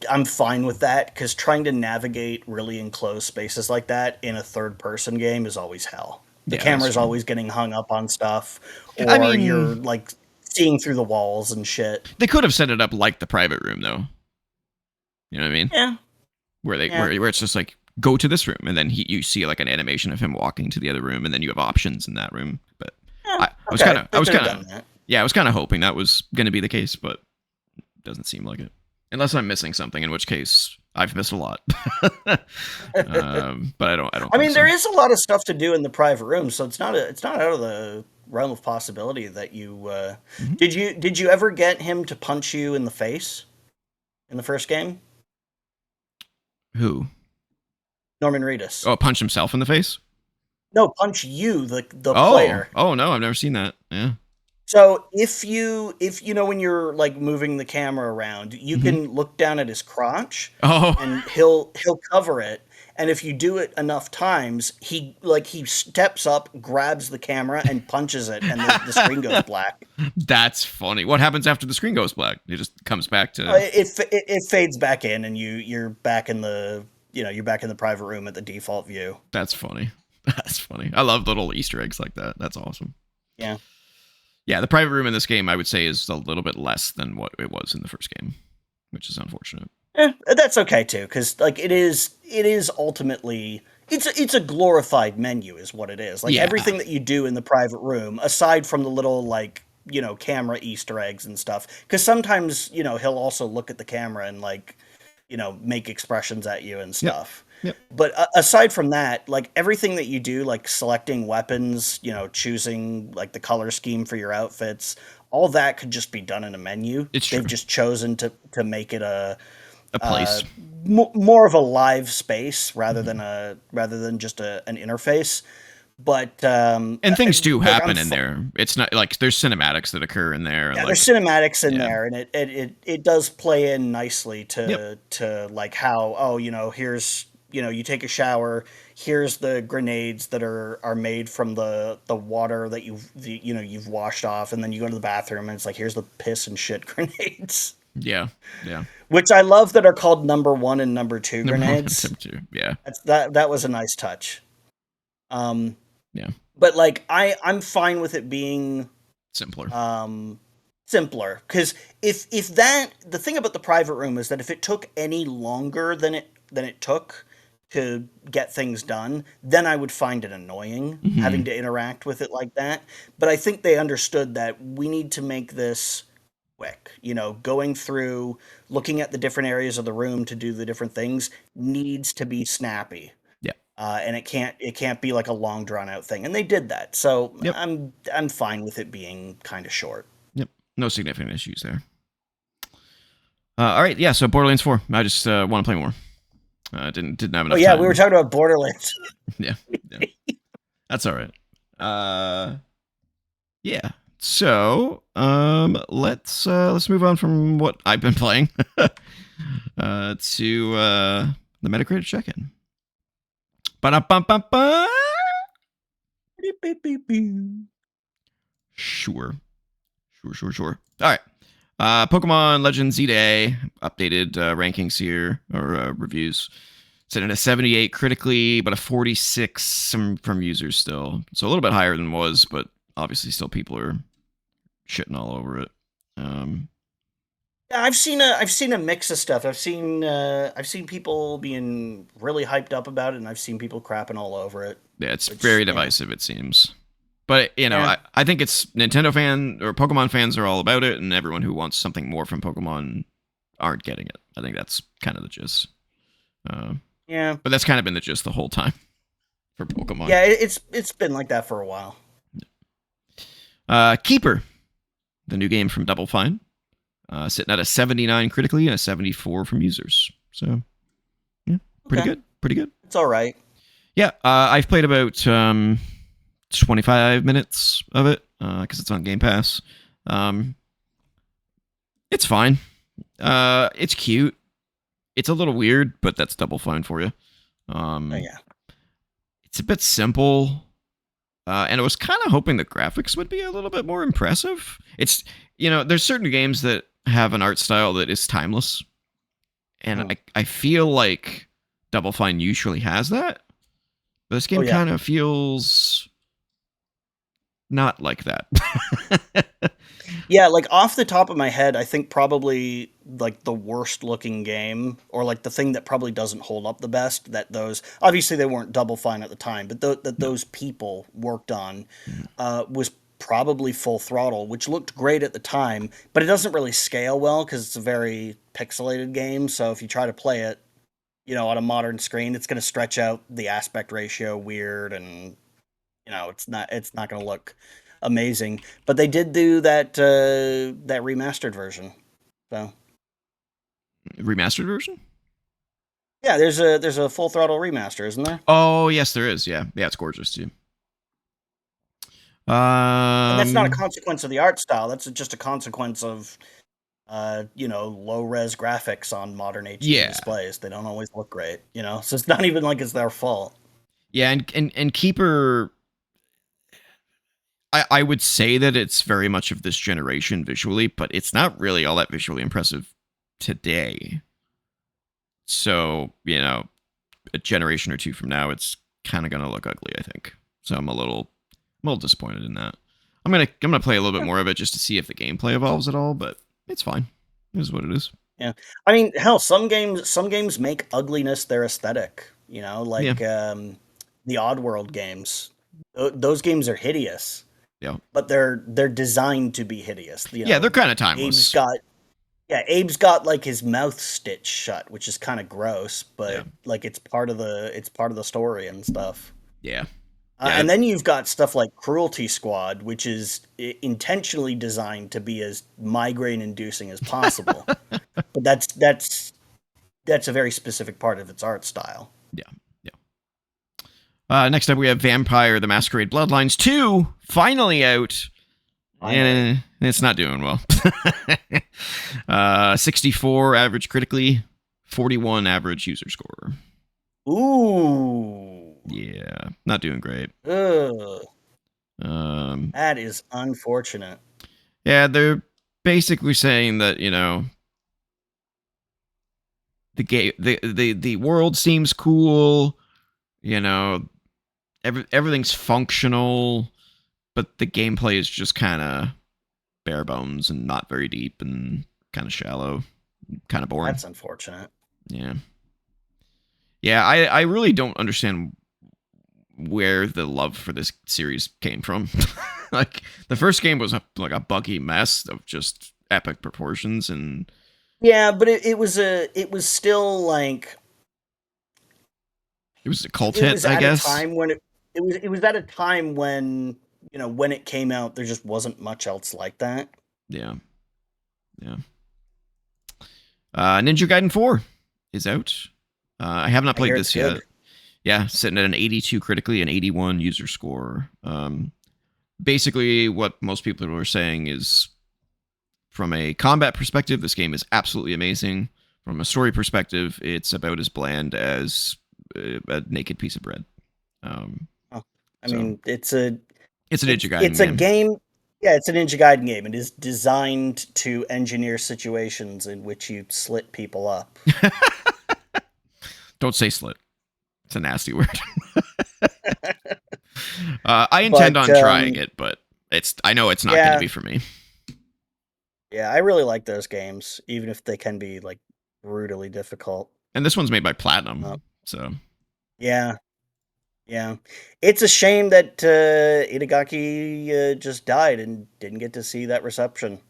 I'm fine with that, because trying to navigate really enclosed spaces like that in a third-person game is always hell. The camera's always getting hung up on stuff, or you're like seeing through the walls and shit. They could have set it up like the private room, though. You know what I mean? Yeah. Where it's just like, go to this room, and then you see like an animation of him walking to the other room, and then you have options in that room. But I was kind of hoping that was going to be the case, but it doesn't seem like it. Unless I'm missing something, in which case I've missed a lot. But I don't. I mean, there is a lot of stuff to do in the private room, so it's not out of the realm of possibility that you. Did you ever get him to punch you in the face in the first game? Who? Norman Reedus. Oh, punch himself in the face? No, punch you, the player. Oh no, I've never seen that. Yeah. So if you know, when you're like moving the camera around, you can look down at his crotch, and he'll cover it. And if you do it enough times, he steps up, grabs the camera, and punches it, and the screen goes black. That's funny. What happens after the screen goes black? It just comes back to it fades back in, and you're back in the private room at the default view. That's funny. That's funny. I love little Easter eggs like that. That's awesome. Yeah. Yeah, the private room in this game, I would say, is a little bit less than what it was in the first game, which is unfortunate. That's okay too, because like it is ultimately it's a glorified menu, is what it is. Like everything that you do in the private room, aside from the little like camera Easter eggs and stuff, because sometimes he'll also look at the camera and like make expressions at you and stuff. Yep. But aside from that, like everything that you do, like selecting weapons, choosing like the color scheme for your outfits, all that could just be done in a menu. They've just chosen to make it a place, more of a live space rather than just an interface. But and things do happen in there. It's not like there's cinematics that occur in there. Yeah, there's cinematics in there, and it does play in nicely to like how here's you take a shower. Here's the grenades that are made from the water that you've washed off, and then you go to the bathroom and it's like, here's the piss and shit grenades. Yeah. Which I love that are called number 1 and number 2 grenades. Number 2, yeah. That was a nice touch. Yeah. But like I'm fine with it being simpler. Simpler, because if the thing about the private room is that if it took any longer than it took to get things done, then I would find it annoying having to interact with it like that. But I think they understood that we need to make this quick. Going through, looking at the different areas of the room to do the different things needs to be snappy. Yeah. And it can't be like a long drawn out thing. And they did that. So I'm fine with it being kind of short. Yep. No significant issues there. All right. Yeah. So Borderlands 4. I just want to play more. Didn't have enough. Oh yeah, time. We were talking about Borderlands. yeah. That's all right. Yeah. So let's move on from what I've been playing to the Metacritic Check-In. Ba-da-bum-bum-bum. Sure. All right. Pokemon Legends Z-Day updated rankings here, or reviews. Sitting at a 78 critically, but a 46 from users still. So a little bit higher than was, but obviously still people are shitting all over it. Yeah, I've seen a mix of stuff. I've seen people being really hyped up about it, and I've seen people crapping all over it. Yeah, it's very divisive, it seems. But, I think it's Nintendo fan or Pokemon fans are all about it, and everyone who wants something more from Pokemon aren't getting it. I think that's kind of the gist. Yeah. But that's kind of been the gist the whole time for Pokemon. Yeah, it's been like that for a while. Keeper, the new game from Double Fine, sitting at a 79 critically and a 74 from users. So, yeah, pretty good. It's all right. Yeah, I've played about 25 minutes of it because it's on Game Pass. It's fine. It's cute. It's a little weird, but that's Double Fine for you. Oh yeah. It's a bit simple. And I was kind of hoping the graphics would be a little bit more impressive. It's, there's certain games that have an art style that is timeless. And I feel like Double Fine usually has that. But this game kind of feels not like that. Yeah, like off the top of my head, I think probably like the worst looking game, or like the thing that probably doesn't hold up the best, that those, obviously they weren't Double Fine at the time, but those people worked on was probably Full Throttle, which looked great at the time, but it doesn't really scale well because it's a very pixelated game. So if you try to play it, on a modern screen, it's going to stretch out the aspect ratio weird, and it's not going to look amazing. But they did do that remastered version. So remastered version? Yeah, there's a Full Throttle remaster, isn't there? Oh yes, there is. Yeah, it's gorgeous too. And that's not a consequence of the art style. That's just a consequence of low res graphics on modern HD displays. They don't always look great, so it's not even like it's their fault. Yeah, and Keeper, I would say that it's very much of this generation visually, but it's not really all that visually impressive today. So, a generation or two from now, it's kind of going to look ugly, I think. So I'm a little disappointed in that. I'm gonna play a little bit more of it just to see if the gameplay evolves at all, but it's fine. It is what it is. Yeah, I mean, hell, some games make ugliness their aesthetic. Like the Oddworld games. Those games are hideous. Yeah, but they're designed to be hideous. Yeah, they're kind of timeless. Abe's got like his mouth stitched shut, which is kind of gross, but like it's part of the story and stuff. Yeah. And then you've got stuff like Cruelty Squad, which is intentionally designed to be as migraine-inducing as possible. But that's a very specific part of its art style. Yeah. Next up, we have Vampire: The Masquerade Bloodlines 2, finally out. And it's not doing well. 64 average critically, 41 average user score. Ooh. Yeah, not doing great. Ugh. That is unfortunate. Yeah, they're basically saying that, the world seems cool, everything's functional, but the gameplay is just kind of bare bones and not very deep and kind of shallow, kind of boring. That's unfortunate. Yeah. Yeah, I really don't understand where the love for this series came from. Like, the first game was a buggy mess of just epic proportions, and yeah, but it was still like, it was a cult hit, I guess. It was at a time when, when it came out, there just wasn't much else like that. Yeah. Ninja Gaiden 4 is out. I have not played this yet. Yeah, sitting at an 82 critically and 81 user score. Basically, what most people are saying is, from a combat perspective, this game is absolutely amazing. From a story perspective, it's about as bland as a naked piece of bread. I mean, it's a Ninja Gaiden game. It's a game. Yeah, it's a Ninja Gaiden game. It is designed to engineer situations in which you slit people up. Don't say slit. It's a nasty word. I intend on trying it, but I know it's not going to be for me. Yeah, I really like those games, even if they can be like brutally difficult. And this one's made by Platinum, so yeah. It's a shame that Itagaki just died and didn't get to see that reception.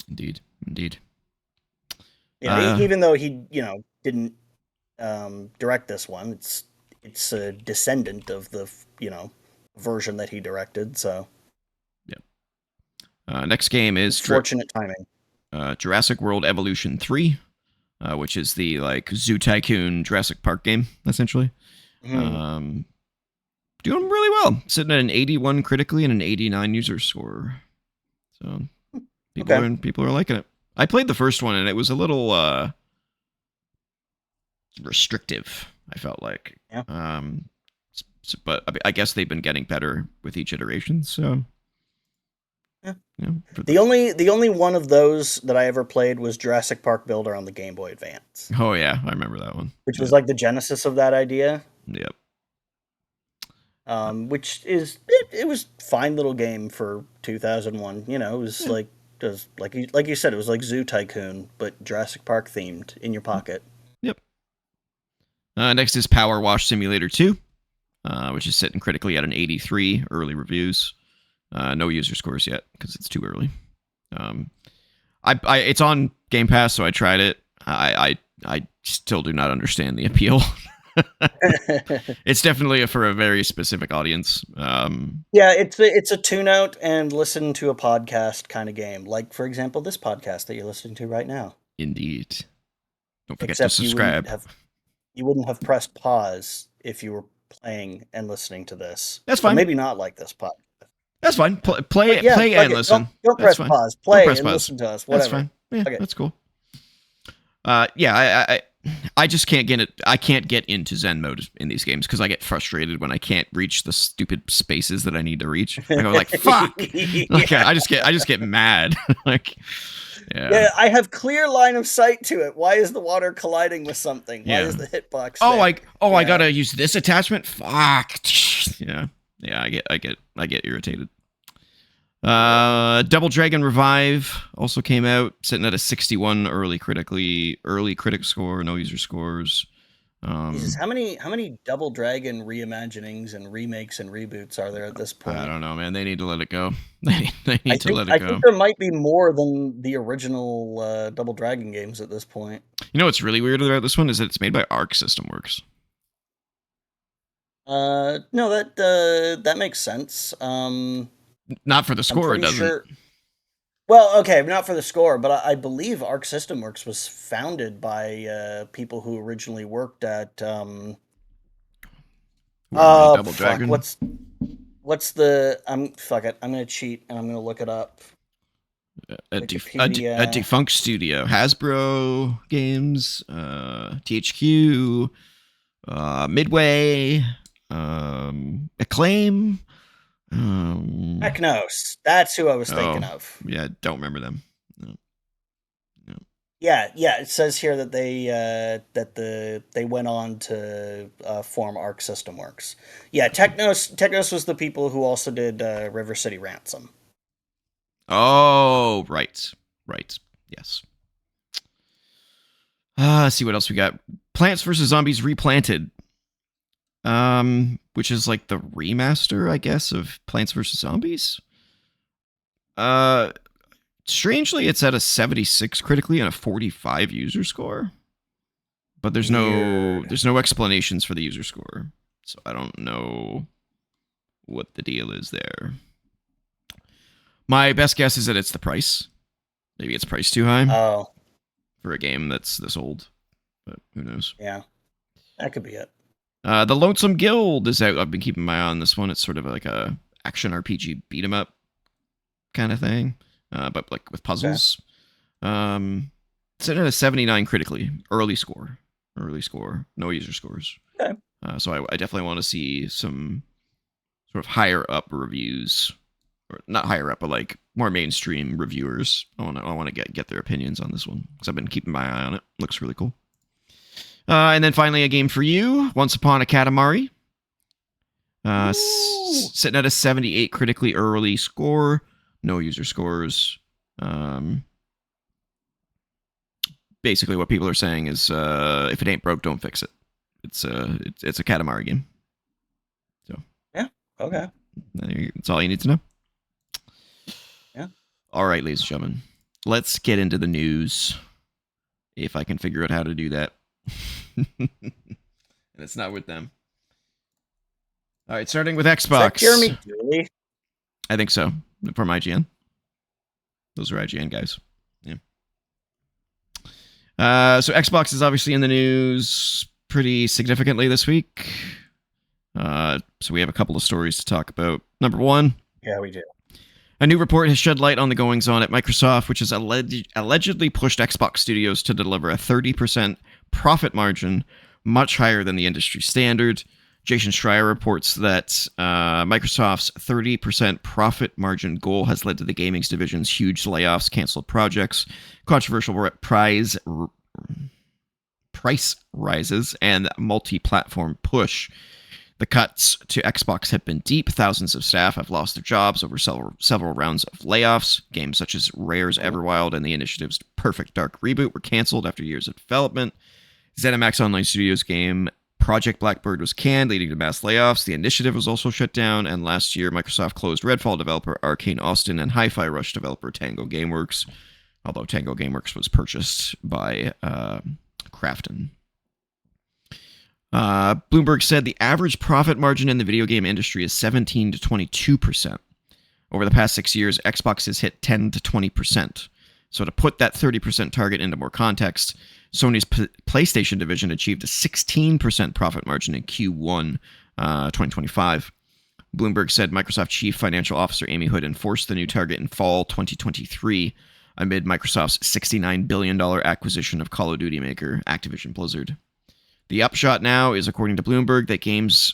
Indeed. Yeah, even though he, didn't direct this one, it's a descendant of the, version that he directed. So, next game is fortunate timing. Jurassic World Evolution 3, which is the Zoo Tycoon Jurassic Park game, essentially. Mm-hmm. Doing really well, sitting at an 81 critically and an 89 user score. So people are liking it. I played the first one and it was a little restrictive. I felt like, Yeah. But I guess they've been getting better with each iteration. So, yeah. The only one of those that I ever played was Jurassic Park Builder on the Game Boy Advance. Oh yeah, I remember that one. Which was like the genesis of that idea. Yep. Which is it was fine little game for 2001. It was like you said, it was like Zoo Tycoon, but Jurassic Park themed in your pocket. Yep. Next is Power Wash Simulator 2, which is sitting critically at an 83. Early reviews. No user scores yet because it's too early. It's on Game Pass, so I tried it. I still do not understand the appeal. It's definitely for a very specific audience. Yeah, it's a tune out and listen to a podcast kind of game. Like, for example, this podcast that you're listening to right now. Indeed. Don't forget to subscribe. You wouldn't have pressed pause if you were playing and listening to this. That's fine. Or maybe not like this podcast. That's fine. Play and listen. Don't press pause. Play and listen to us. Whatever. That's fine. Yeah, okay. That's cool. I just can't get it. I can't get into Zen mode in these games because I get frustrated when I can't reach the stupid spaces that I need to reach. I go like, "Fuck!" Like, I just get mad. Like, yeah, I have clear line of sight to it. Why is the water colliding with something? Why is the hitbox? I gotta use this attachment. Fuck. Yeah, I get irritated. Double Dragon Revive also came out, sitting at a 61 early critic score, no user scores. Jesus, how many Double Dragon reimaginings and remakes and reboots are there at this point? I don't know, man. They need to let it go. They need to let it go. I think there might be more than the original Double Dragon games at this point. You know what's really weird about this one is that it's made by Arc System Works. No, that makes sense. Not for the score, it doesn't. Sure. Well, okay, not for the score, but I believe Arc System Works was founded by people who originally worked at Double Dragon. What's the fuck it. I'm gonna cheat and I'm gonna look it up. A defunct studio, Hasbro Games, THQ, Midway, Acclaim. Technos. That's who I was thinking of. Yeah, don't remember them. No. Yeah. It says here that they went on to form Arc System Works. Yeah, Technos was the people who also did River City Ransom. Oh, right. Yes. Let's see what else we got. Plants vs. Zombies Replanted. Which is like the remaster, I guess, of Plants vs. Zombies. Strangely, it's at a 76 critically and a 45 user score. But there's no explanations for the user score. So I don't know what the deal is there. My best guess is that it's the price. Maybe it's priced too high. Oh. For a game that's this old. But who knows? Yeah. That could be it. The Lonesome Guild is out. I've been keeping my eye on this one. It's sort of like a action RPG beat 'em up kind of thing, but like with puzzles. Okay. Sitting at a 79 critically. Early score. No user scores. Okay. So I definitely want to see some sort of higher up reviews, or not higher up, but like more mainstream reviewers. I want to get their opinions on this one because I've been keeping my eye on it. Looks really cool. And then finally a game for you, Once Upon a Katamari. Sitting at a 78 critically early score. No user scores. Basically what people are saying is if it ain't broke, don't fix it. It's a Katamari game. So yeah, okay. That's all you need to know. Yeah. All right, ladies and gentlemen. Let's get into the news. If I can figure out how to do that. And it's not with them. All right, starting with Xbox. Is that Jeremy Dooley? I think so. From IGN. Those are IGN guys. Yeah. So Xbox is obviously in the news pretty significantly this week. So we have a couple of stories to talk about. Number one. Yeah, we do. A new report has shed light on the goings-on at Microsoft, which has allegedly pushed Xbox studios to deliver a 30% profit margin much higher than the industry standard. Jason Schreier reports that Microsoft's 30% profit margin goal has led to the gaming's division's huge layoffs, canceled projects, controversial price rises, and multi-platform push. The cuts to Xbox have been deep. Thousands of staff have lost their jobs over several rounds of layoffs. Games such as Rare's Everwild and the initiative's Perfect Dark reboot were canceled after years of development. ZeniMax Online Studios game Project Blackbird was canned, leading to mass layoffs. The initiative was also shut down, and last year Microsoft closed Redfall developer Arcane Austin and Hi-Fi Rush developer Tango Gameworks, although Tango Gameworks was purchased by Krafton. Bloomberg said the average profit margin in the video game industry is 17 to 22%. Over the past 6 years, Xbox has hit 10 to 20%. So to put that 30% target into more context, Sony's PlayStation division achieved a 16% profit margin in Q1 2025. Bloomberg said Microsoft Chief Financial Officer Amy Hood enforced the new target in fall 2023 amid Microsoft's $69 billion acquisition of Call of Duty maker Activision Blizzard. The upshot now is, according to Bloomberg, that games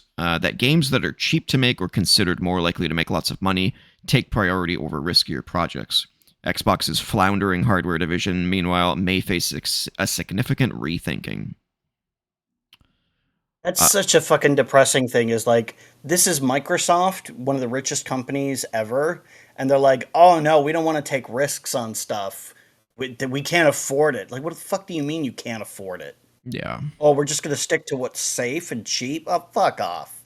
that are cheap to make or considered more likely to make lots of money take priority over riskier projects. Xbox's floundering hardware division, meanwhile, may face a significant rethinking. That's such a fucking depressing thing, is like, this is Microsoft, one of the richest companies ever, and they're like, oh no, we don't want to take risks on stuff. We can't afford it. Like, what the fuck do you mean you can't afford it? Yeah. Oh, we're just going to stick to what's safe and cheap? Oh, fuck off.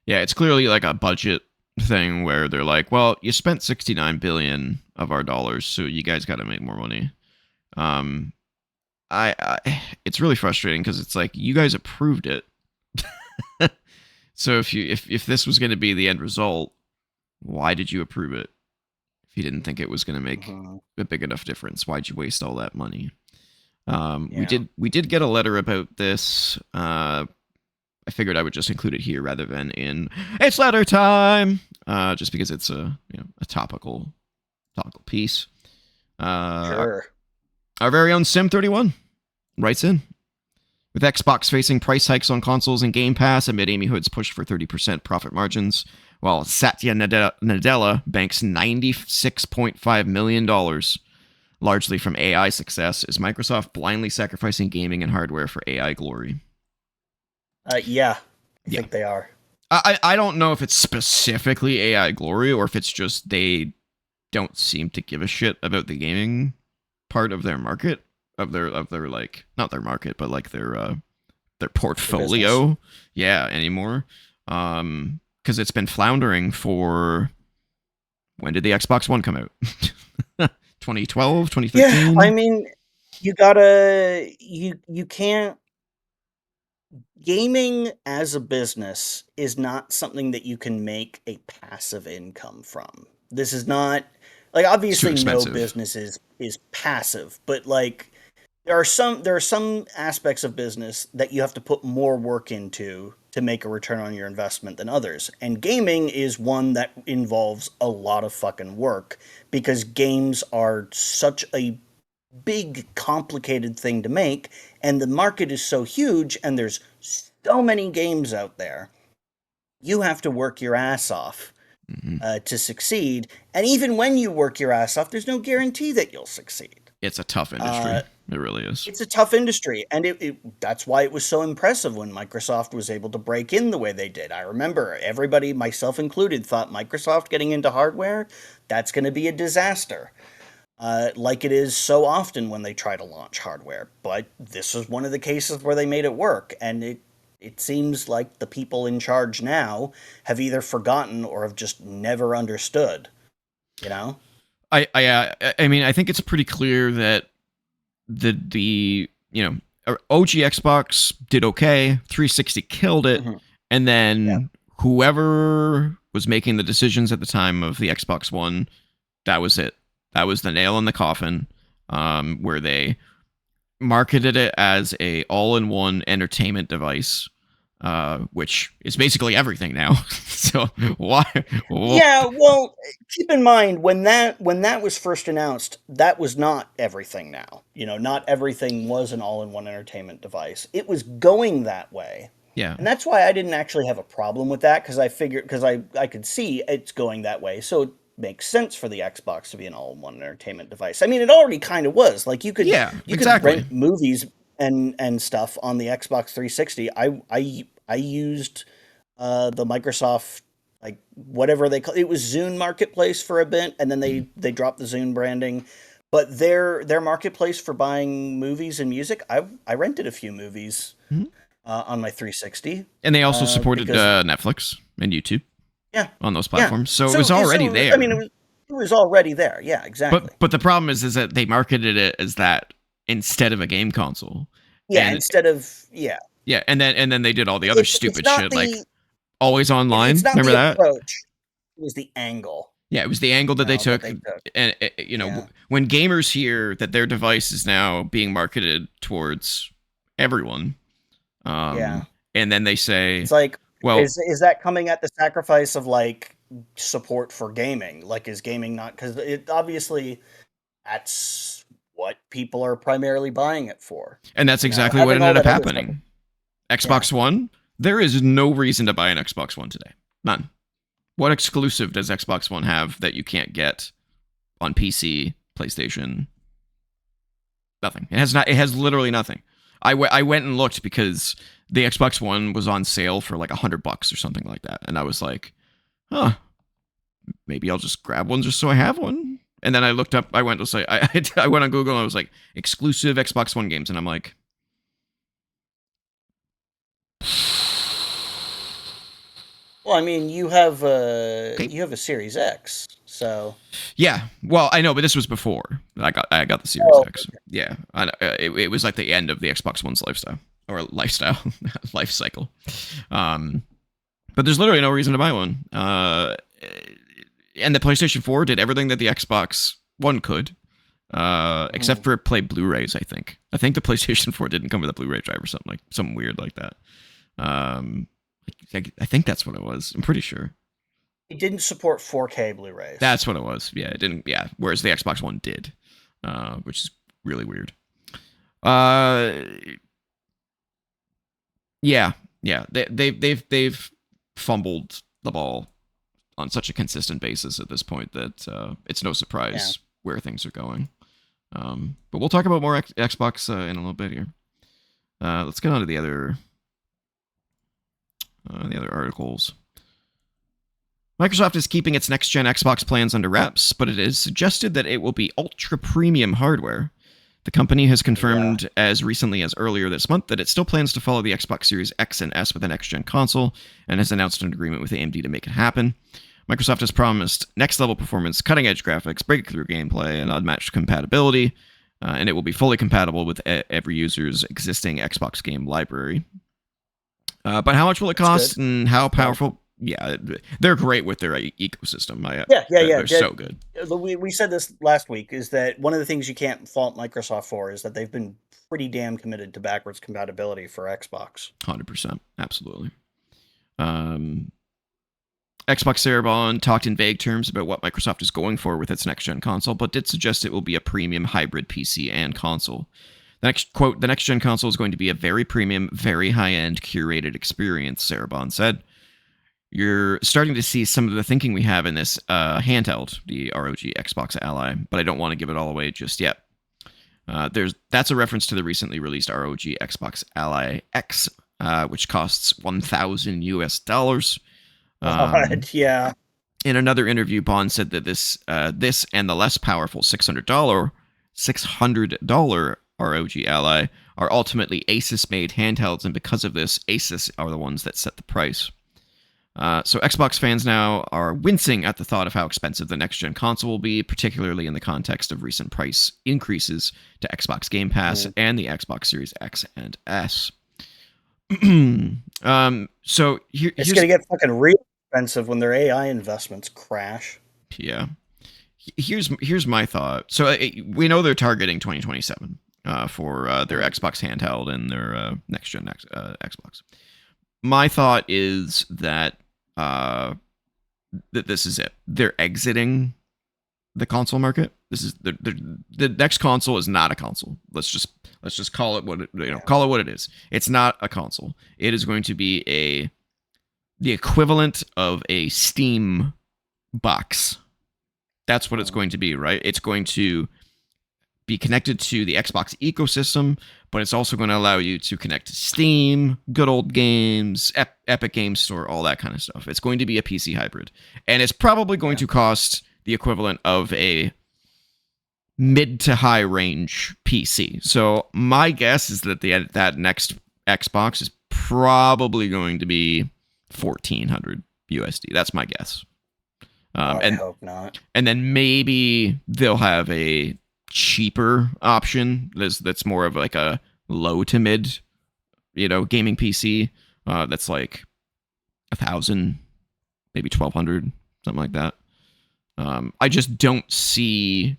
Yeah, it's clearly like a budget thing where they're like, well, you spent 69 billion of our dollars, so you guys got to make more money. It's really frustrating because it's like, you guys approved it. So if this was going to be the end result, why did you approve it? If you didn't think it was going to make a big enough difference, why'd you waste all that money? We did get a letter about this. I figured I would just include it here rather than in It's Letter Time, just because it's a topical piece. Sure. Our very own Sim31 writes in. With Xbox facing price hikes on consoles and Game Pass amid Amy Hood's push for 30% profit margins, while Satya Nadella banks $96.5 million, largely from AI success, is Microsoft blindly sacrificing gaming and hardware for AI glory? Yeah, I think they are. I don't know if it's specifically AI glory or if it's just they don't seem to give a shit about the gaming part of their market, of their like, not their market, but like their portfolio. Yeah, anymore. Because it's been floundering for, when did the Xbox One come out? 2012, 2013? Yeah, I mean, you can't. Gaming as a business is not something that you can make a passive income from. This is not, like, obviously no business is passive, but like there are some aspects of business that you have to put more work into to make a return on your investment than others. And gaming is one that involves a lot of fucking work, because games are such a big, complicated thing to make, and the market is so huge, and there's so many games out there. You have to work your ass off to succeed, and even when you work your ass off, there's no guarantee that you'll succeed. It's a tough industry. It really is. It's a tough industry, and that's why it was so impressive when Microsoft was able to break in the way they did. I remember everybody, myself included, thought Microsoft getting into hardware, that's going to be a disaster. Like it is so often when they try to launch hardware. But this was one of the cases where they made it work, and it seems like the people in charge now have either forgotten or have just never understood. You know? I mean, I think it's pretty clear that the OG Xbox did okay, 360 killed it, and then whoever was making the decisions at the time of the Xbox One, that was it. That was the nail in the coffin, where they marketed it as a all-in-one entertainment device, which is basically everything now. So why? Yeah, well, keep in mind when that was first announced, that was not everything now. Not everything was an all-in-one entertainment device. It was going that way. Yeah. And that's why I didn't actually have a problem with that, because I could see it's going that way. So it makes sense for the Xbox to be an all-in-one entertainment device. I mean, it already kind of was. Like you could rent movies and stuff on the Xbox 360. I used the Microsoft, like whatever they call it, was Zune Marketplace for a bit, and then they dropped the Zune branding. But their marketplace for buying movies and music, I rented a few movies on my 360, and they also supported Netflix and YouTube. Yeah, on those platforms, so it was already there. I mean, it was already there. Yeah, exactly. But the problem is that they marketed it as that instead of a game console. Yeah, and, instead of yeah. Yeah, and then they did all the other stupid shit like always online. It's not Remember the that? Approach. It was the angle. Yeah, it was the angle that they took. And when gamers hear that their device is now being marketed towards everyone, and then they say, it's like, well, is that coming at the sacrifice of like support for gaming? Like, is gaming not, because it obviously that's what people are primarily buying it for, and that's exactly what ended up happening. Xbox One, there is no reason to buy an Xbox One today. None. What exclusive does Xbox One have that you can't get on PC, PlayStation? Nothing. It has literally nothing. I went and looked because the Xbox One was on sale for like $100 or something like that, and I was like, huh, maybe I'll just grab one just so I have one. And then I looked up. I went to say I went on Google and I was like, exclusive Xbox One games, and I'm like, well, I mean, you have a Series X, so yeah. Well, I know, but this was before I got the Series X. Okay. Yeah, it was like the end of the Xbox One's life cycle. But there's literally no reason to buy one. And the PlayStation 4 did everything that the Xbox One could, except for play Blu-rays. I think the PlayStation 4 didn't come with a Blu-ray drive or something weird like that. I think that's what it was. I'm pretty sure. It didn't support 4K Blu-rays. That's what it was. Yeah, it didn't. Yeah, whereas the Xbox One did, which is really weird. Yeah. They've fumbled the ball on such a consistent basis at this point that it's no surprise where things are going. But we'll talk about more Xbox in a little bit here. Let's get on to the other articles. Microsoft is keeping its next-gen Xbox plans under wraps, but it is suggested that it will be ultra-premium hardware. The company has confirmed as recently as earlier this month that it still plans to follow the Xbox Series X and S with a next-gen console, and has announced an agreement with AMD to make it happen. Microsoft has promised next-level performance, cutting-edge graphics, breakthrough gameplay, and unmatched compatibility, and it will be fully compatible with every user's existing Xbox game library. But how much will it cost, and how powerful? Yeah, they're great with their ecosystem. They're so good. We said this last week, is that one of the things you can't fault Microsoft for is that they've been pretty damn committed to backwards compatibility for Xbox. 100%, absolutely. Xbox Cerebon talked in vague terms about what Microsoft is going for with its next-gen console, but did suggest it will be a premium hybrid PC and console. The next-gen console is going to be a very premium, very high-end, curated experience, Cerebon said. You're starting to see some of the thinking we have in this handheld, the ROG Xbox Ally, but I don't want to give it all away just yet. That's a reference to the recently released ROG Xbox Ally X, which costs $1,000 US. Yeah. In another interview, Bond said that this and the less powerful $600 ROG Ally are ultimately Asus-made handhelds, and because of this, Asus are the ones that set the price. So Xbox fans now are wincing at the thought of how expensive the next-gen console will be, particularly in the context of recent price increases to Xbox Game Pass and the Xbox Series X and S. So it's going to get fucking real expensive when their AI investments crash. Yeah. Here's my thought. So we know they're targeting 2027 for their Xbox handheld and their next-gen Xbox. my thought is that that this is it. They're exiting the console market. This is the next console is not a console. Let's just call it what call it what it is. It's not a console. It is going to be the equivalent of a Steam box. That's what it's going to be, right? It's going to be connected to the Xbox ecosystem, but it's also going to allow you to connect to Steam, good old games, Epic Games Store, all that kind of stuff. It's going to be a PC hybrid, and it's probably going to cost the equivalent of a mid to high range PC. So my guess is that that next Xbox is probably going to be 1,400 USD. That's my guess. I hope not. And then maybe they'll have a cheaper option that's more of like a low to mid, gaming PC. That's like 1,000, maybe 1,200, something like that. I just don't see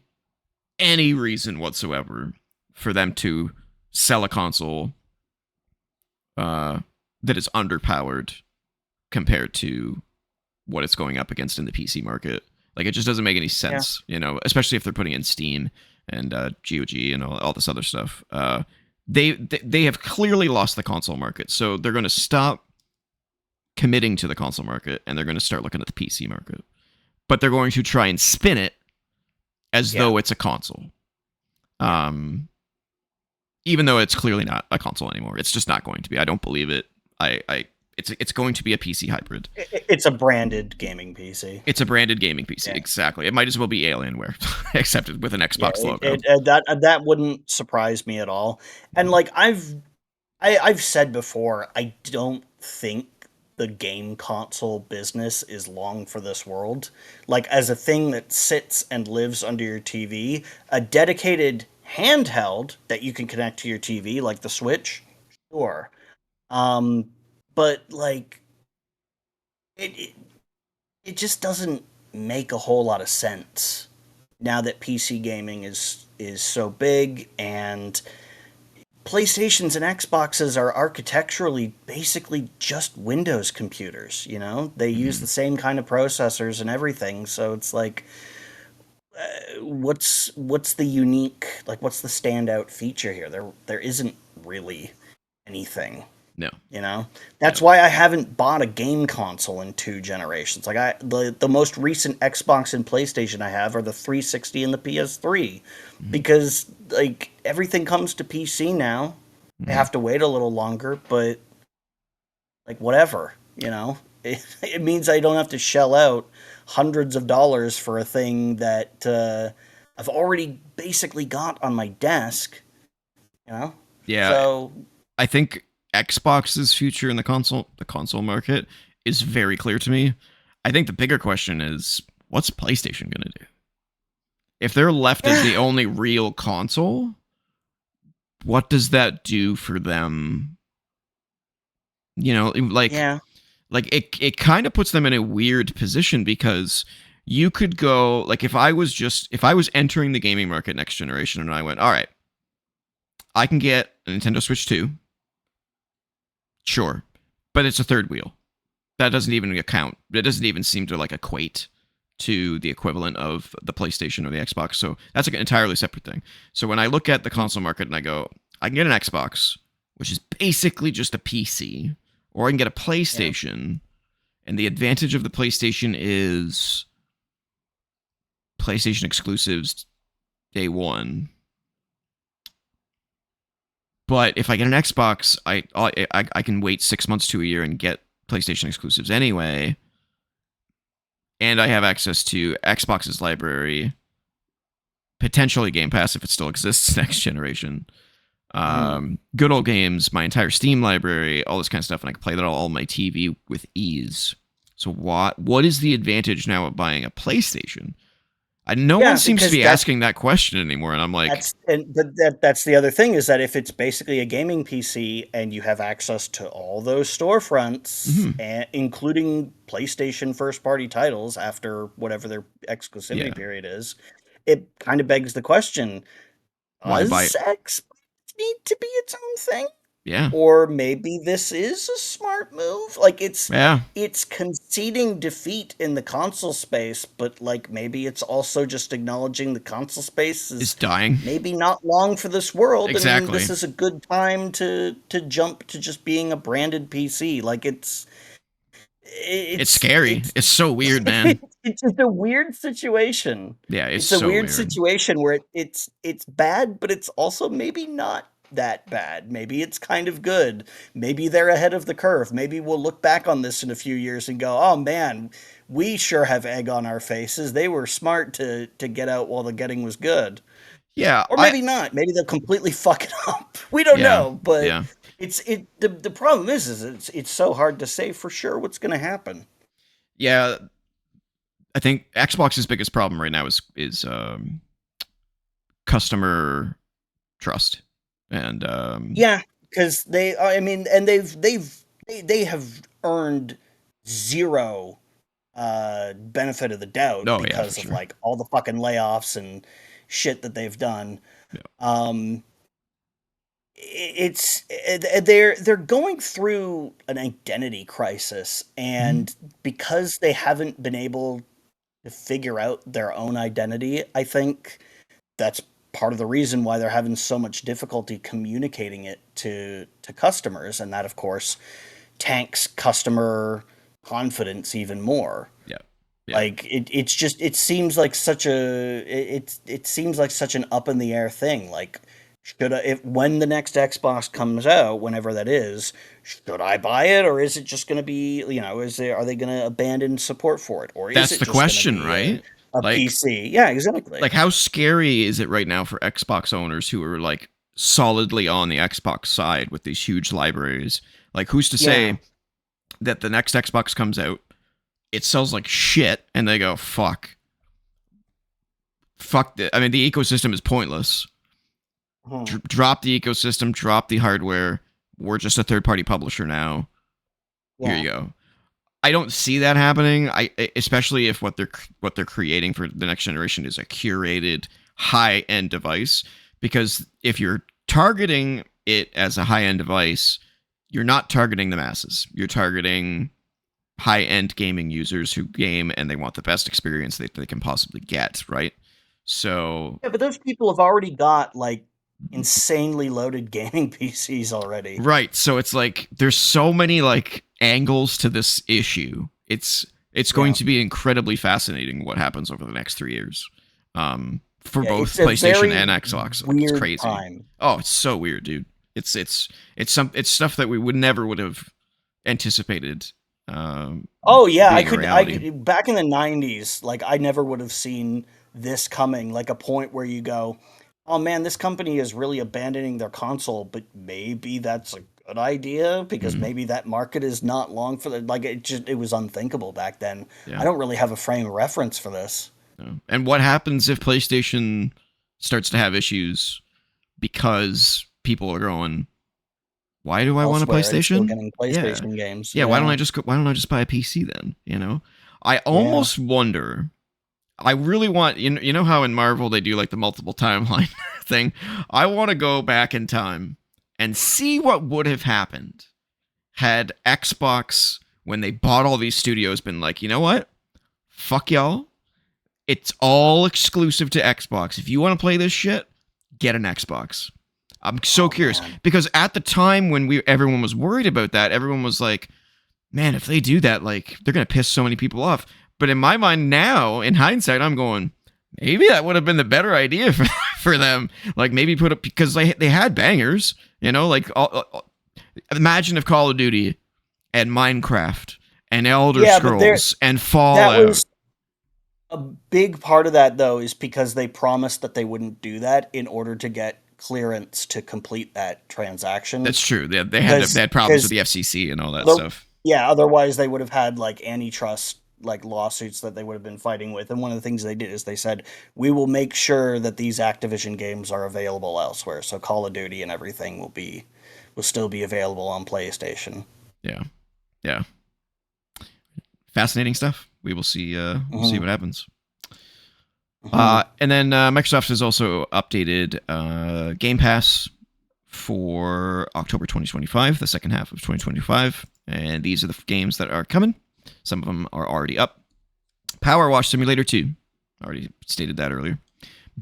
any reason whatsoever for them to sell a console that is underpowered compared to what it's going up against in the PC market. Like, it just doesn't make any sense, especially if they're putting in Steam and GOG and all this other stuff. They have clearly lost the console market, so they're going to stop committing to the console market and they're going to start looking at the PC market. But they're going to try and spin it as though it's a console. Even though it's clearly not a console anymore. It's just not going to be. I don't believe it. It's going to be a PC hybrid. It's a branded gaming PC. It's a branded gaming PC, exactly. It might as well be Alienware, except with an Xbox logo. That wouldn't surprise me at all. And like I've said before, I don't think the game console business is long for this world. Like, as a thing that sits and lives under your TV, a dedicated handheld that you can connect to your TV, like the Switch, sure. But like, it just doesn't make a whole lot of sense now that PC gaming is so big, and PlayStations and Xboxes are architecturally basically just Windows computers. They use the same kind of processors and everything. So it's like, what's the unique, like, what's the standout feature here? There isn't really anything. No. That's why I haven't bought a game console in 2 generations. Like, the most recent Xbox and PlayStation I have are the 360 and the PS3, because like everything comes to PC now. I have to wait a little longer, but like, whatever, it means I don't have to shell out hundreds of dollars for a thing that I've already basically got on my desk. Yeah. So I think Xbox's future in the console market is very clear to me. I think the bigger question is, what's PlayStation going to do? If they're left as the only real console, what does that do for them? Like it kind of puts them in a weird position, because you could go, like, if I was entering the gaming market next generation and I went, all right, I can get a Nintendo Switch 2. Sure, but it's a third wheel. That doesn't even account. It doesn't even seem to like equate to the equivalent of the PlayStation or the Xbox. So that's an entirely separate thing. So when I look at the console market and I go, I can get an Xbox, which is basically just a PC, or I can get a PlayStation, and the advantage of the PlayStation is PlayStation exclusives day one. But if I get an Xbox, I can wait 6 months to a year and get PlayStation exclusives anyway. And I have access to Xbox's library, potentially Game Pass if it still exists next generation. Good old games, my entire Steam library, all this kind of stuff, and I can play that all on my TV with ease. So what is the advantage now of buying a PlayStation? No one seems to be asking that question anymore, and I'm like, that's the other thing, is that if it's basically a gaming PC and you have access to all those storefronts, including PlayStation first-party titles after whatever their exclusivity period is, it kind of begs the question: does Xbox need to be its own thing? Yeah. Or maybe this is a smart move. Like Yeah. it's conceding defeat in the console space, but like maybe it's also just acknowledging the console space It's is dying. maybe not long for this world, and Exactly. this is a good time to jump to just being a branded PC. Like It's scary. it's It's so weird, man. it's just a weird situation. Yeah, it's It's a so weird weird. situation where it's bad, but it's also maybe not that bad. Maybe it's kind of good. Maybe they're ahead of the curve. Maybe we'll look back on this in a few years and go, "Oh man, we sure have egg on our faces. They were smart to get out while the getting was good." Yeah, Or maybe not. Maybe they'll completely fuck it up. We don't yeah, know, but yeah, the problem is it's so hard to say for sure what's going to happen. yeah. I think Xbox's biggest problem right now is customer trust, and Yeah, because I mean, and they have earned zero benefit of the doubt oh yeah, for because of sure. like all the fucking layoffs and shit that they've done. Yeah. Um, they're going through an identity crisis, Mhm. and because they haven't been able to figure out their own identity, I think that's part of the reason why they're having so much difficulty communicating it to customers, and that of course tanks customer confidence even more. Yeah, yeah. Like it's just it seems like such a it seems like such an up in the air thing. Like should I, if when the next Xbox comes out, whenever that is, should I buy it, or is it just going to be, are they going to abandon support for it, or is That's it the just going to question, be right? a Like, PC? Yeah, exactly. how scary is it right now for Xbox owners who are like solidly on the Xbox side with these huge libraries? Like, who's to Yeah. say that the next Xbox comes out, it sells like shit, and they go, fuck. I mean, the ecosystem is pointless. Drop the ecosystem, drop the hardware. We're just a third party publisher now. Here Yeah. you go. I don't see that happening. Especially if what they're creating for the next generation is a curated high end device. Because if you're targeting it as a high end device, you're not targeting the masses. You're targeting high end gaming users who game and they want the best experience they can possibly get, right? So Yeah, but those people have already got like insanely loaded gaming PCs already. right, so it's like there's so many like angles to this issue. It's going Yeah. to be incredibly fascinating what happens over the next 3 years. For Yeah, both it's a PlayStation very and Xbox. Like it's weird crazy. time. Oh, it's so weird, dude. It's stuff that we would have anticipated Oh yeah, being a reality. back in the 90s, like I never would have seen this coming, like a point where you go, "Oh man, this company is really abandoning their console, but maybe that's a good idea because Mhm. maybe that market is not long for the like it was unthinkable back then. I Yeah. don't really have a frame of reference for this. Yeah. And what happens if PlayStation starts to have issues because people are going, why do I want a Elsewhere and still PlayStation? getting Yeah. PlayStation games. Yeah, why Yeah. don't I just buy a PC then, you know? I Yeah. almost wonder. I really want you know how in Marvel they do like the multiple timeline thing. I want to go back in time and see what would have happened had Xbox when they bought all these studios been like, "You know what? Fuck y'all. It's all exclusive to Xbox. If you want to play this shit, get an Xbox." I'm so Oh curious man. because at the time when everyone was worried about that, everyone was like, "Man, if they do that, like they're gonna piss so many people off." But in my mind now, in hindsight, I'm going, maybe that would have been the better idea for them. Like maybe put up because they had bangers, you know, like imagine if Call of Duty and Minecraft and Elder Yeah, but Scrolls and that Fallout. was a big part of that, though, is because they promised that they wouldn't do that in order to get clearance to complete that transaction. That's true. They Because had problems with the FCC and all that other, stuff. yeah, otherwise they would have had like antitrust like lawsuits that they would have been fighting with. And one of the things they did is they said, we will make sure that these Activision games are available elsewhere. So Call of Duty and everything will still be available on PlayStation. Yeah, yeah, fascinating stuff. We will see. We'll see Mm-hmm. what happens. Mm-hmm. And then Microsoft has also updated Game Pass for October 2025, the second half of 2025. And these are the games that are coming. Some of them are already up. Power Wash Simulator 2. I already stated that earlier.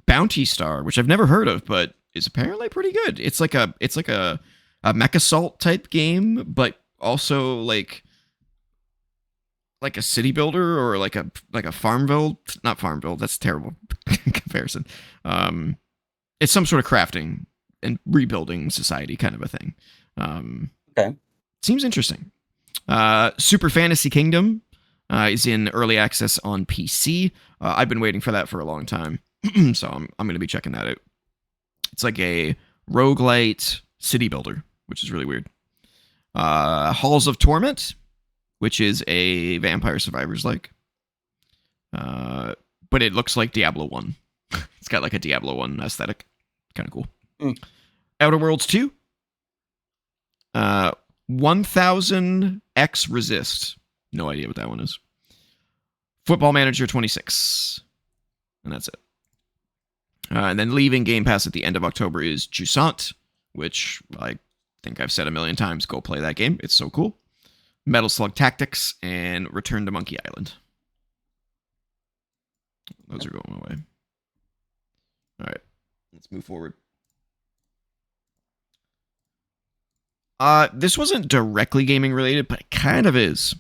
Bounty Star, which I've never heard of, but is apparently pretty good. It's like a Mech Assault type game, but also like a city builder or like a Farmville. Not Farmville. That's a terrible comparison. It's some sort of crafting and rebuilding society kind of a thing. Okay. Seems interesting. Super Fantasy Kingdom is in early access on PC. I've been waiting for that for a long time, so I'm going to be checking that out. It's like a roguelite city builder, which is really weird. Halls of Torment, which is a Vampire Survivors like, but it looks like Diablo 1. It's got like a Diablo 1 aesthetic. Kind of cool. Outer Worlds 2. 1000X Resist. No idea what that one is. Football Manager 26. And that's it. And then leaving Game Pass at the end of October is Jusant, which I think I've said a million times. Go play that game. It's so cool. Metal Slug Tactics and Return to Monkey Island. Those are going away. All right. Let's move forward. This wasn't directly gaming related, but it kind of is.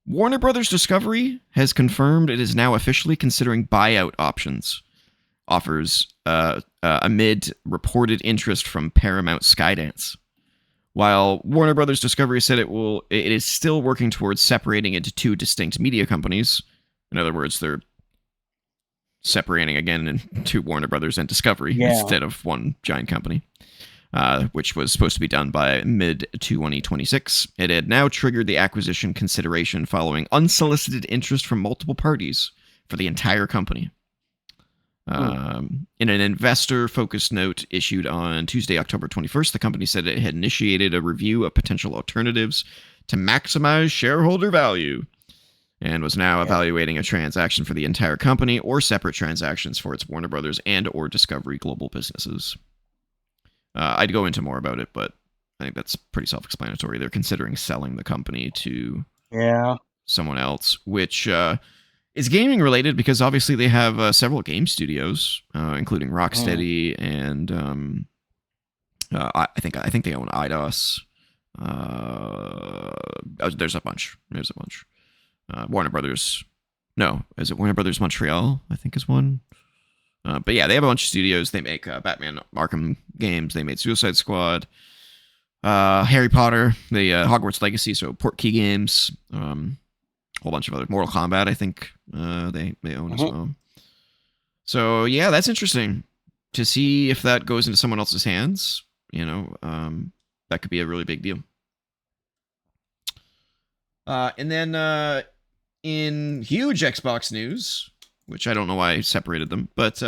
Warner Brothers Discovery has confirmed it is now officially considering buyout offers amid reported interest from Paramount Skydance. While Warner Brothers Discovery said it is still working towards separating into two distinct media companies. In other words, they're separating again into Warner Brothers and Discovery instead of one giant company. Which was supposed to be done by mid-2026. It had now triggered the acquisition consideration following unsolicited interest from multiple parties for the entire company. In an investor-focused note issued on Tuesday, October 21st, the company said it had initiated a review of potential alternatives to maximize shareholder value and was now evaluating a transaction for the entire company or separate transactions for its Warner Brothers and or Discovery global businesses. I'd go into more about it, but I think that's pretty self-explanatory. They're considering selling the company to someone else, which is gaming related because obviously they have several game studios, including Rocksteady and I think they own IDOS. There's a bunch. Warner Brothers. No, is it Warner Brothers Montreal? I think is one. But yeah, they have a bunch of studios. They make Batman Arkham games. They made Suicide Squad, Harry Potter, the Hogwarts Legacy, so Portkey games, a whole bunch of other Mortal Kombat. I think they own as well. So yeah, that's interesting to see if that goes into someone else's hands. That could be a really big deal. And then in huge Xbox news, which I don't know why I separated them, but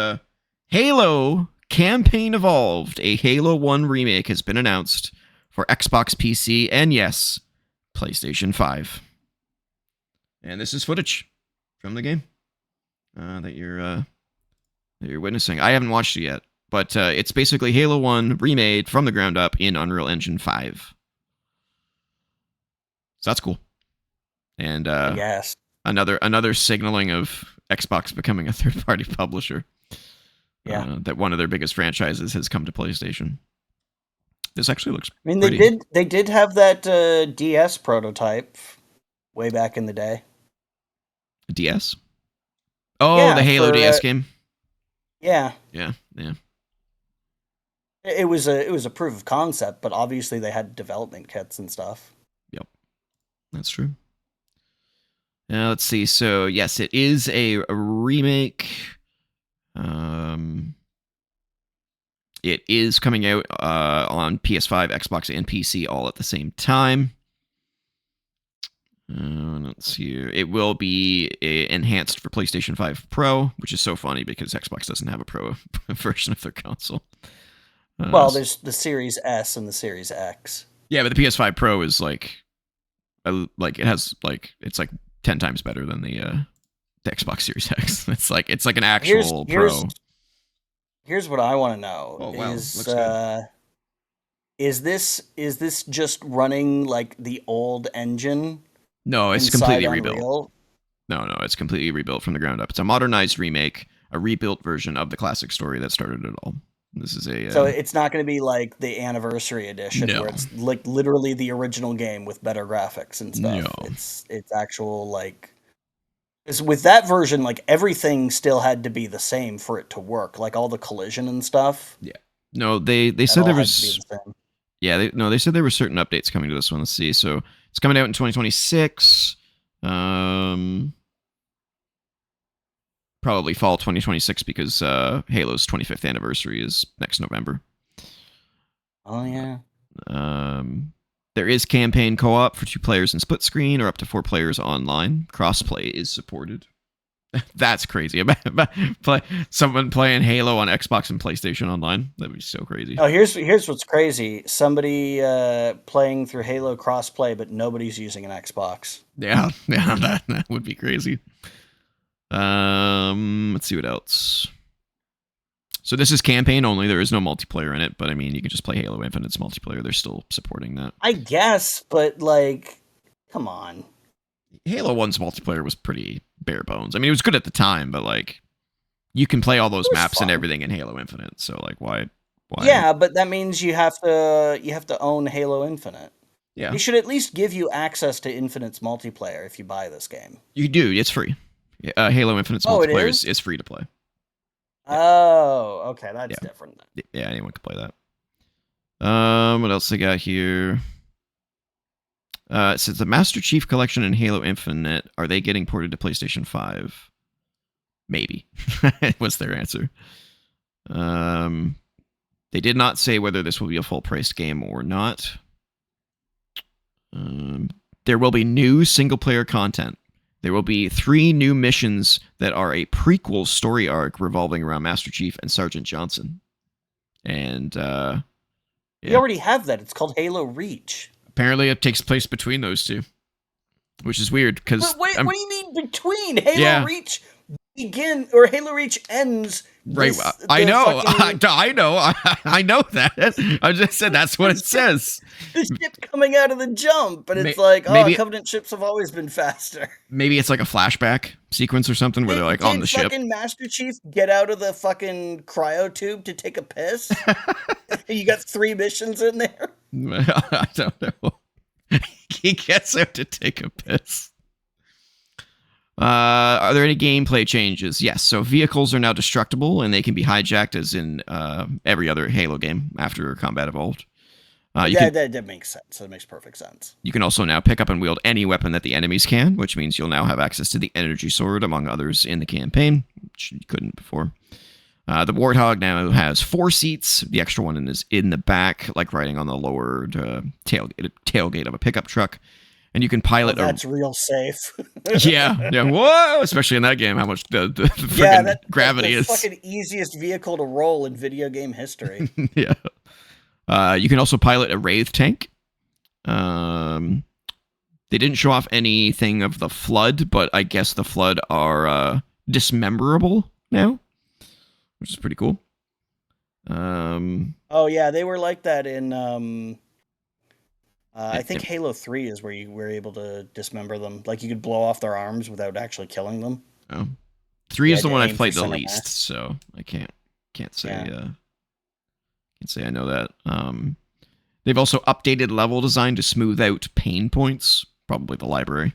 Halo Campaign Evolved, a Halo 1 remake, has been announced for Xbox PC and, yes, PlayStation 5. And this is footage from the game that you're witnessing. I haven't watched it yet, but it's basically Halo 1 remade from the ground up in Unreal Engine 5. So that's cool. And another signaling of Xbox becoming a third-party publisher. That one of their biggest franchises has come to PlayStation. This actually looks. I mean, they did have that DS prototype way back in the day. DS? Oh, the Halo DS game. Yeah. Yeah. It was a proof of concept, but obviously they had development kits and stuff. Yep, that's true. Now let's see. So yes, it is a remake. It is coming out on PS5, Xbox, and PC all at the same time. Let's see here. It will be enhanced for PlayStation 5 Pro, which is so funny because Xbox doesn't have a Pro version of their console. Well, there's the Series S and the Series X. Yeah, but the PS5 Pro is like it's like 10 times better than the Xbox Series X. It's like an actual Pro. Here's what I want to know. Oh wow, is looks good. Is this just running like the old engine No, it's inside completely rebuilt. Unreal? No, it's completely rebuilt from the ground up. It's a modernized remake, a rebuilt version of the classic story that started it all. This is a So it's not going to be like the anniversary edition no, where it's like literally the original game with better graphics and no. stuff. It's actual like 'cause with that version, like everything still had to be the same for it to work. Like all the collision and stuff, Yeah, no. They that said all there had to be was the same. yeah. They said there were certain updates coming to this one. Let's see. So it's coming out in 2026. Um, Probably fall 2026 because Halo's 25th anniversary is next November. Oh yeah. Um, there is campaign co-op for 2 players in split screen or up to 4 players online. Crossplay is supported. That's crazy. Someone playing Halo on Xbox and PlayStation online. That'd be so crazy. Oh, here's what's crazy. Somebody playing through Halo crossplay, but nobody's using an Xbox. Yeah, that would be crazy. Let's see what else. So this is campaign only. There is no multiplayer in it, but I mean, you can just play Halo Infinite's multiplayer. They're still supporting that. I guess, but like, come on. Halo 1's multiplayer was pretty bare bones. I mean, it was good at the time, but like, you can play all those It was maps and fun. everything in Halo Infinite. So like, why? Yeah, but that means you have to own Halo Infinite. Yeah, They should at least give you access to Infinite's multiplayer if you buy this game. you do. It's free. Halo Infinite's Oh, it multiplayer is? is free to play. Yeah, Oh, okay, that's yeah, different then. yeah. Anyone can play that. What else they got here? It says the Master Chief Collection and Halo Infinite, are they getting ported to PlayStation 5? Maybe. Was their answer. They did not say whether this will be a full-priced game or not. There will be new single-player content. There will be 3 new missions that are a prequel story arc revolving around Master Chief and Sergeant Johnson. And We already have that. It's called Halo Reach. apparently it takes place between those 2, which is weird because But wait, what do you mean between? Halo yeah, Reach Halo Reach ends right. this I the know. fucking I know. I know that. I just said that's what it says. the ship coming out of the jump, and it's May- like, oh, Maybe Covenant ships have always been faster. maybe it's like a flashback sequence or something where they're like on Did the ship. fucking Master Chief get out of the fucking cryo tube to take a piss? You got 3 missions in there. I don't know. He gets out to take a piss. Are there any gameplay changes? Yes. So vehicles are now destructible and they can be hijacked as in every other Halo game after Combat Evolved. That makes sense. That makes perfect sense. You can also now pick up and wield any weapon that the enemies can, which means you'll now have access to the energy sword, among others, in the campaign, which you couldn't before. The Warthog now has 4 seats. The extra one is in the back, like riding on the lower tailgate of a pickup truck. And you can pilot That's real safe. yeah. Whoa! Especially in that game, how much the Yeah, freaking gravity that's the is. fucking easiest vehicle to roll in video game history. Yeah. You can also pilot a Wraith tank. They didn't show off anything of the Flood, but I guess the Flood are dismemberable now, which is pretty cool. Oh yeah, they were like that in I think Halo 3 is where you were able to dismember them. Like you could blow off their arms without actually killing them. Oh. 3 is the to one I've aim played for the center least, mass. so I can't say Yeah. can't say I know that. They've also updated level design to smooth out pain points, probably the library.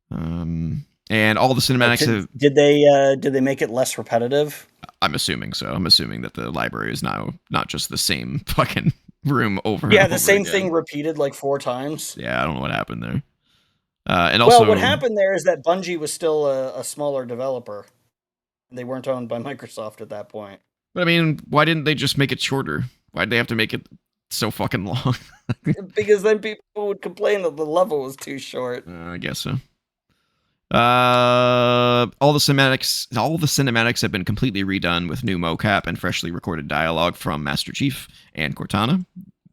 And all the cinematics have. Did they make it less repetitive? I'm assuming so. I'm assuming that the library is now not just the same fucking room over and Yeah, over the same again. thing repeated like 4 times. Yeah, I don't know what happened there. And also, Well, what happened there is that Bungie was still a smaller developer. They weren't owned by Microsoft at that point. but I mean, why didn't they just make it shorter? Why'd they have to make it so fucking long? Because then people would complain that the level was too short. I guess so. All the cinematics have been completely redone with new mocap and freshly recorded dialogue from Master Chief and Cortana.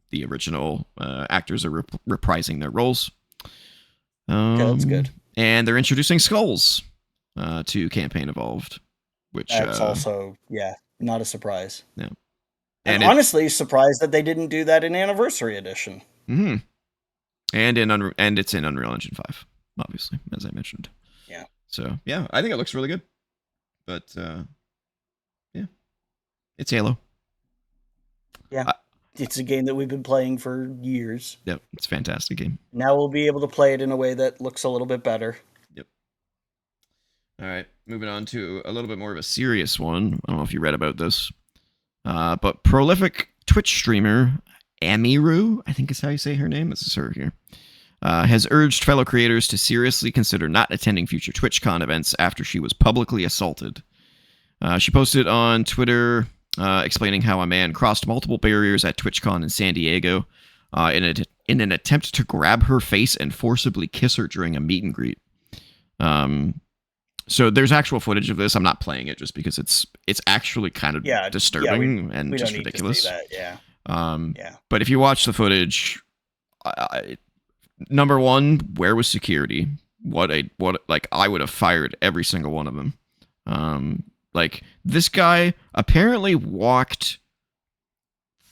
The original actors are reprising their roles. Okay, that's good. And they're introducing skulls to Campaign Evolved, which That's also, yeah, not a surprise. yeah. I'm and honestly surprised that they didn't do that in Anniversary Edition. and it's in Unreal Engine 5, obviously, as I mentioned. Yeah. So yeah, I think it looks really good. But yeah, it's Halo. Yeah. It's a game that we've been playing for years. Yep, it's a fantastic game. Now we'll be able to play it in a way that looks a little bit better. Yep. All right, moving on to a little bit more of a serious one. I don't know if you read about this, but prolific Twitch streamer Amiru, I think is how you say her name. This is her here. Has urged fellow creators to seriously consider not attending future TwitchCon events after she was publicly assaulted. She posted on Twitter explaining how a man crossed multiple barriers at TwitchCon in San Diego in an attempt to grab her face and forcibly kiss her during a meet and greet. So there's actual footage of this. I'm not playing it just because it's actually kind of disturbing and just ridiculous. But if you watch the footage, number one, where was security? What I would have fired every single one of them. Like, this guy apparently walked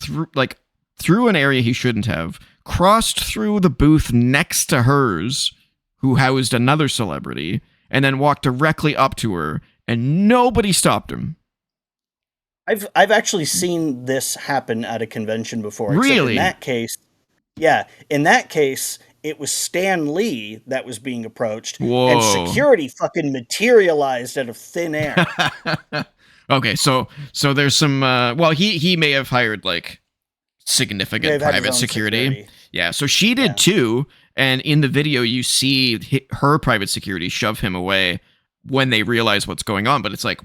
through an area he shouldn't have, crossed through the booth next to hers, who housed another celebrity, and then walked directly up to her, and nobody stopped him. I've actually seen this happen at a convention before. Really? In that case, it was Stan Lee that was being approached. Whoa. And security fucking materialized out of thin air. Okay, so there's some he may have hired like significant private security. Yeah, so she did too, and in the video you see her private security shove him away when they realize what's going on, but it's like,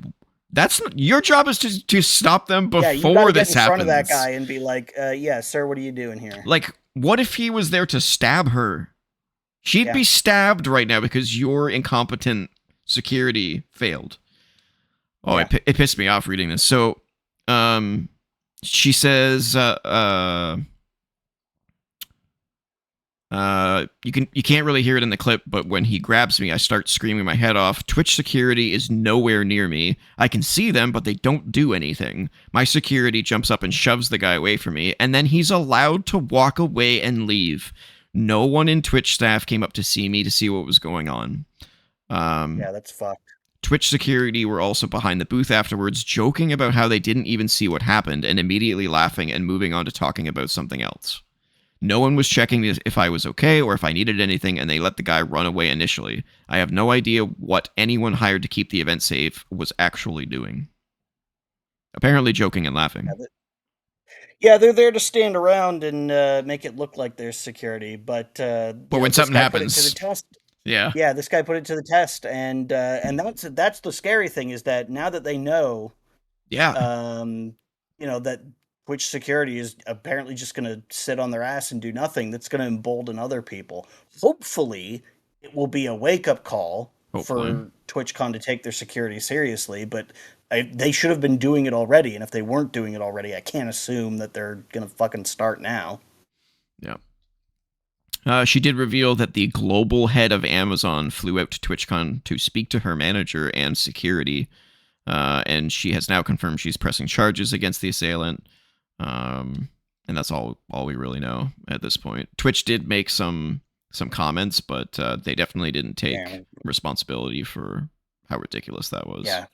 that's your job is to stop them before this happens. Get in front of that guy and be like, yeah, sir, what are you doing here? Like, what if he was there to stab her? She'd be stabbed right now because your incompetent security failed. Oh, it pissed me off reading this. So, she says, you can't really hear it in the clip, but when he grabs me, I start screaming my head off. Twitch security is nowhere near me. I can see them, but they don't do anything. My security jumps up and shoves the guy away from me, and then he's allowed to walk away and leave. No one in Twitch staff came up to see me to see what was going on. Yeah, that's fucked. Twitch security were also behind the booth afterwards, joking about how they didn't even see what happened and immediately laughing and moving on to talking about something else. No one was checking if I was okay or if I needed anything, and they let the guy run away initially. I have no idea what anyone hired to keep the event safe was actually doing. Apparently joking and laughing. Yeah, they're there to stand around and make it look like there's security, but when something happens, to the test. Yeah, this guy put it to the test, and that's the scary thing, is that now that they know, that Twitch security is apparently just going to sit on their ass and do nothing, that's going to embolden other people. Hopefully, it will be a wake-up call for TwitchCon to take their security seriously, but they should have been doing it already, and if they weren't doing it already, I can't assume that they're going to fucking start now. Yeah. She did reveal that the global head of Amazon flew out to TwitchCon to speak to her manager and security, and she has now confirmed she's pressing charges against the assailant. And that's all we really know at this point. Twitch did make some comments, but they definitely didn't take responsibility for how ridiculous that was. Yeah.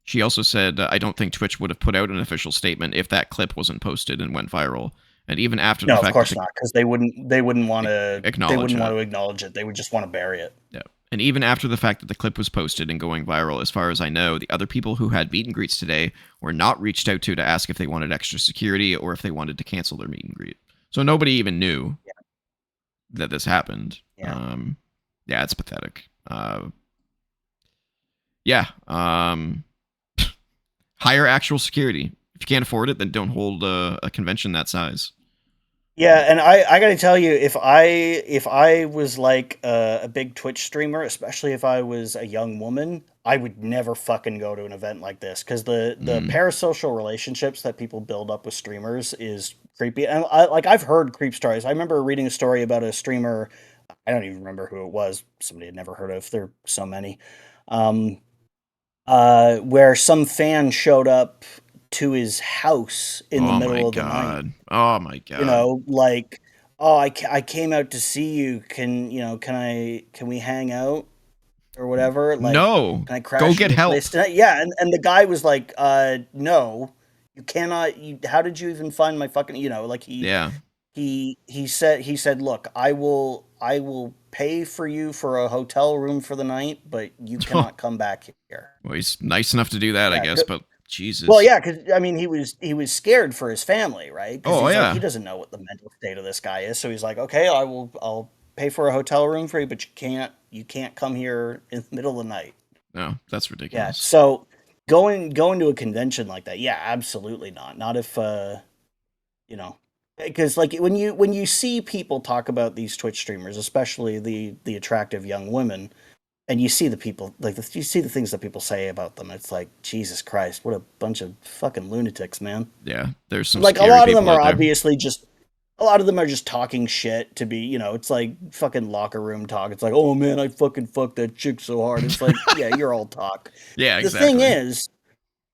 She also said, I don't think Twitch would have put out an official statement if that clip wasn't posted and went viral. And even after the fact, of course not, because they wouldn't want to acknowledge it. They would just want to bury it. Yeah. And even after the fact that the clip was posted and going viral, as far as I know, the other people who had meet and greets today were not reached out to ask if they wanted extra security or if they wanted to cancel their meet and greet. So nobody even knew that this happened. Yeah. It's pathetic. Hire actual security. If you can't afford it, then don't hold a convention that size. Yeah, and I got to tell you, if I was like a big Twitch streamer, especially if I was a young woman, I would never fucking go to an event like this, because the parasocial relationships that people build up with streamers is creepy. And I've heard creep stories. I remember reading a story about a streamer. I don't even remember who it was. Somebody I'd never heard of. There are so many. where some fan showed up to his house in the Oh my middle of the night. god. Oh my You god. know, like, oh, I came out to see you. Can we hang out or whatever? Like, No. can I Go crash get your help. place tonight? Yeah, and the guy was like, no, you cannot. How did you even find my fucking? Like Yeah. he said, look, I will pay for you for a hotel room for the night, but you cannot come back here. Well, he's nice enough to do that, I Yeah, guess, but well, Jesus. yeah, because I mean, he was scared for his family, right? Because Oh he's like, he yeah. doesn't know what the mental state of this guy is, so he's like, okay, I'll pay for a hotel room for you, but you can't come here in the middle of the night. No, that's Yeah, ridiculous. so going to a convention like that, yeah, absolutely not. Not if you know, because like when you see people talk about these Twitch streamers, especially the attractive young women, and you see the people like you see the things that people say about them, it's like Jesus Christ, what a bunch of fucking lunatics, man. Yeah, there's some Like a scary lot of them people are out there. obviously just a lot of them are just talking shit to be, it's like fucking locker room talk. It's like, oh man, I fucking fucked that chick so hard. It's like, yeah, you're all talk. Yeah, The thing exactly. is,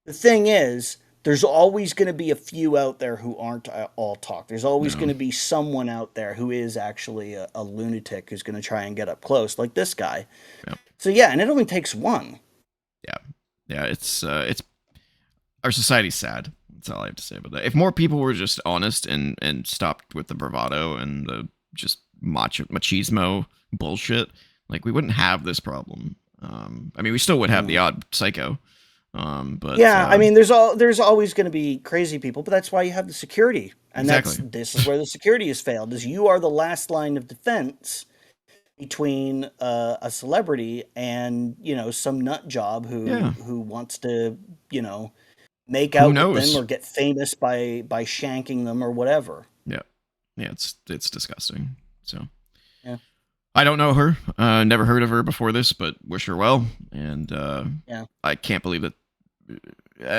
the thing is, there's always going to be a few out there who aren't all talk. There's always No. going to be someone out there who is actually a lunatic who's going to try and get up close, like this guy. Yeah. So yeah, and it only takes one. Yeah. Yeah, it's our society's sad. That's all I have to say about that. If more people were just honest and stopped with the bravado and the just machismo bullshit, like we wouldn't have this problem. I mean, we still would have the Mm. odd psycho. But Yeah, I mean, there's always going to be crazy people, but that's why you have the security, and exactly. this is where the security has failed. Is you are the last line of defense between a celebrity and some nut job Yeah. who wants to you know make Who out with them knows? or get famous by shanking them or whatever. Yeah. Yeah, it's disgusting. So Yeah, I don't know her. Never heard of her before this, but wish her well. And yeah, I can't believe that.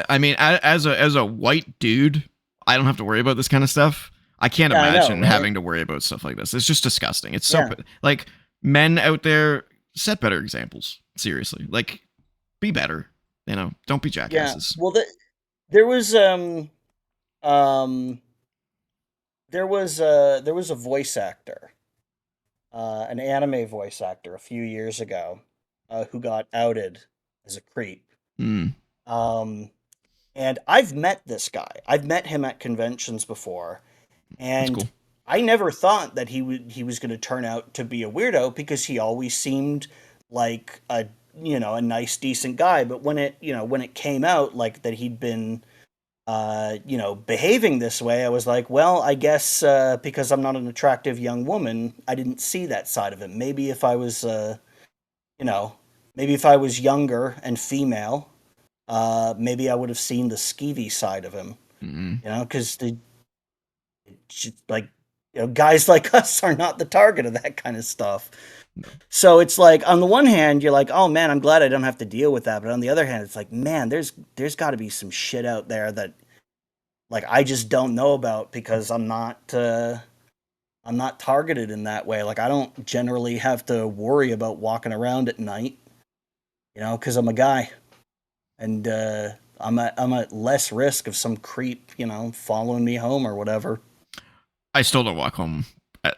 I mean, as a white dude, I don't have to worry about this kind of stuff. I can't yeah. I know, imagine right? having to worry about stuff like this. It's just disgusting. It's so Yeah, like men out there set better examples. Seriously, like be better. Don't be yeah. jackasses. Well, there was um there was a voice actor, an anime voice actor a few years ago, who got outed as a creep. Mm, Um, and I've met this guy. I've met him at conventions before, that's and cool. I never thought that he was going to turn out to be a weirdo because he always seemed like a nice decent guy. But when it came out like that he'd been behaving this way, I was like, well, I guess because I'm not an attractive young woman, I didn't see that side of him. Maybe if I was you know maybe if I was younger and female, maybe I would have seen the skeevy side of him, Mm-mm. because like guys like us are not the target of that kind of stuff. No. So it's like on the one hand you're like, oh man, I'm glad I don't have to deal with that, but on the other hand, it's like, man, there's got to be some shit out there that like I just don't know about because I'm not targeted in that way. Like I don't generally have to worry about walking around at night, because I'm a guy. And I'm at less risk of some creep, following me home or whatever. I still don't walk home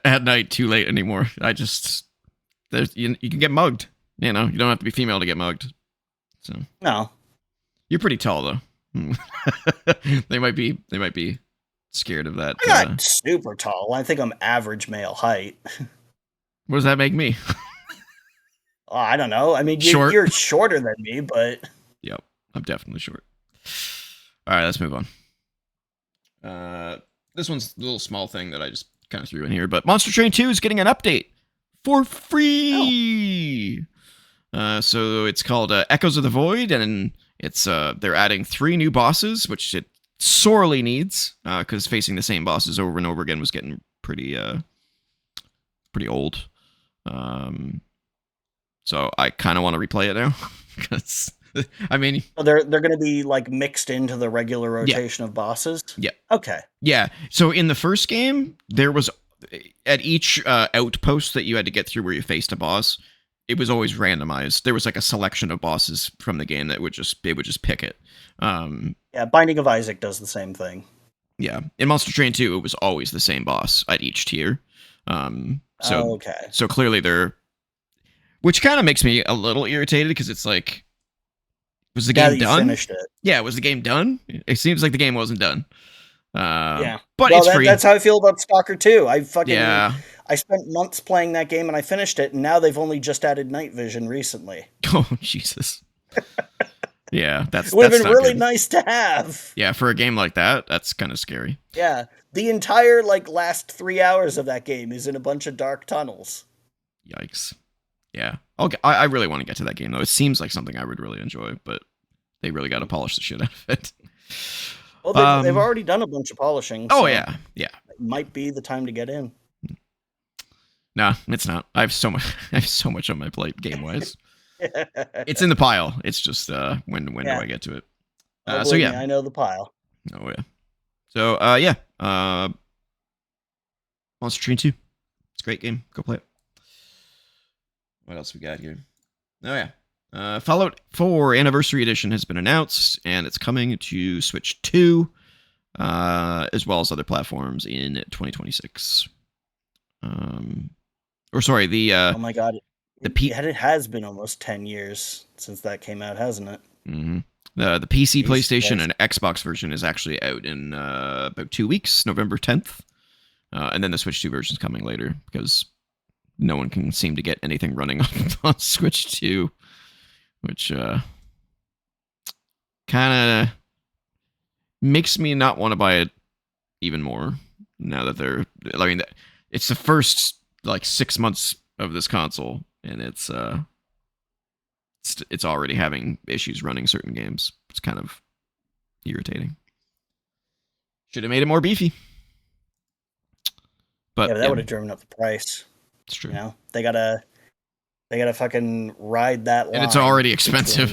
at night too late anymore. You can get mugged. You don't have to be female to get mugged. So No, you're pretty tall though. They might be scared of that. I'm not super tall. I think I'm average male height. What does that make me? I don't know. I mean, Short. you're shorter than me, but Yep, I'm definitely short. All right, let's move on. This one's a little small thing that I just kind of threw in here, but Monster Train 2 is getting an update for oh, free. So it's called Echoes of the Void, and it's they're adding 3 new bosses, which it sorely needs, because facing the same bosses over and over again was getting pretty old. So I kind of want to replay it now, because I mean, so they're going to be like mixed into the regular yeah, rotation of bosses. yeah. Okay. Yeah. So in the first game, there was at each outpost that you had to get through where you faced a boss, it was always randomized. There was like a selection of bosses from the game that would just pick it. Yeah, Binding of Isaac does the same thing. Yeah, in Monster Train 2, it was always the same boss at each tier. So Okay. so clearly they're, which kind of makes me a little irritated because it's like, was the Now game that you done? finished it. Yeah, was the game done? It seems like the game wasn't done. Yeah. But Well, it's free. that's how I feel about Stalker 2. Yeah. I spent months playing that game and I finished it, and now they've only just added night vision recently. Oh Jesus. Yeah, It would have been really good. nice to have. Yeah, for a game like that, that's kind of scary. Yeah. The entire like last 3 hours of that game is in a bunch of dark tunnels. Yikes. Yeah. I really want to get to that game though. It seems like something I would really enjoy, but they really got to polish the shit out of it. Well, they've already done a bunch of polishing. Oh so yeah. it might be the time to get in. Nah, it's not. I have so much on my plate game wise. It's in the pile. It's just when do I get to it? So yeah, I know the pile. Oh yeah. So yeah. Monster Train 2. It's a great game. Go play it. What else we got here? Oh yeah. Fallout 4 Anniversary Edition has been announced, and it's coming to Switch 2, as well as other platforms in 2026. Or sorry, the Oh my god, it has been almost 10 years since that came out, hasn't it? Mm-hmm. The PC, Jeez, PlayStation, yes. and Xbox version is actually out in about 2 weeks, November 10th. And then the Switch 2 version is coming later because no one can seem to get anything running on Switch 2, which kind of makes me not want to buy it even more now that I mean, it's the first like 6 months of this console, and it's already having issues running certain games. It's kind of irritating. Should have made it more beefy. But That would have driven up the price. It's true. You know, they gotta fucking ride that line. And it's already expensive.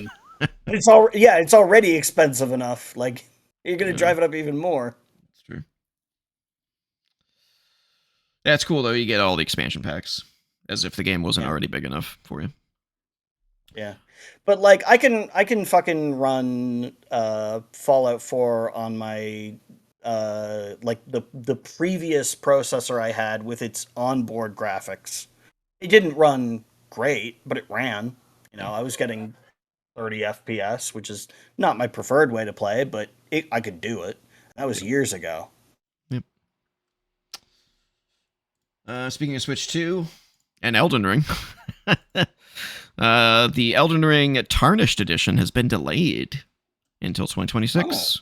It's already expensive enough. Like, you're gonna drive it up even more. It's true. Yeah, it's cool though. You get all the expansion packs, as if the game wasn't already big enough for you. Yeah, but like I can fucking run Fallout 4 on my like the previous processor I had with its onboard graphics. It didn't run great, but it ran. You know, I was getting 30 FPS, which is not my preferred way to play, but I could do it. That was years ago. Yep. Speaking of Switch 2 and Elden Ring, the Elden Ring Tarnished Edition has been delayed until 2026.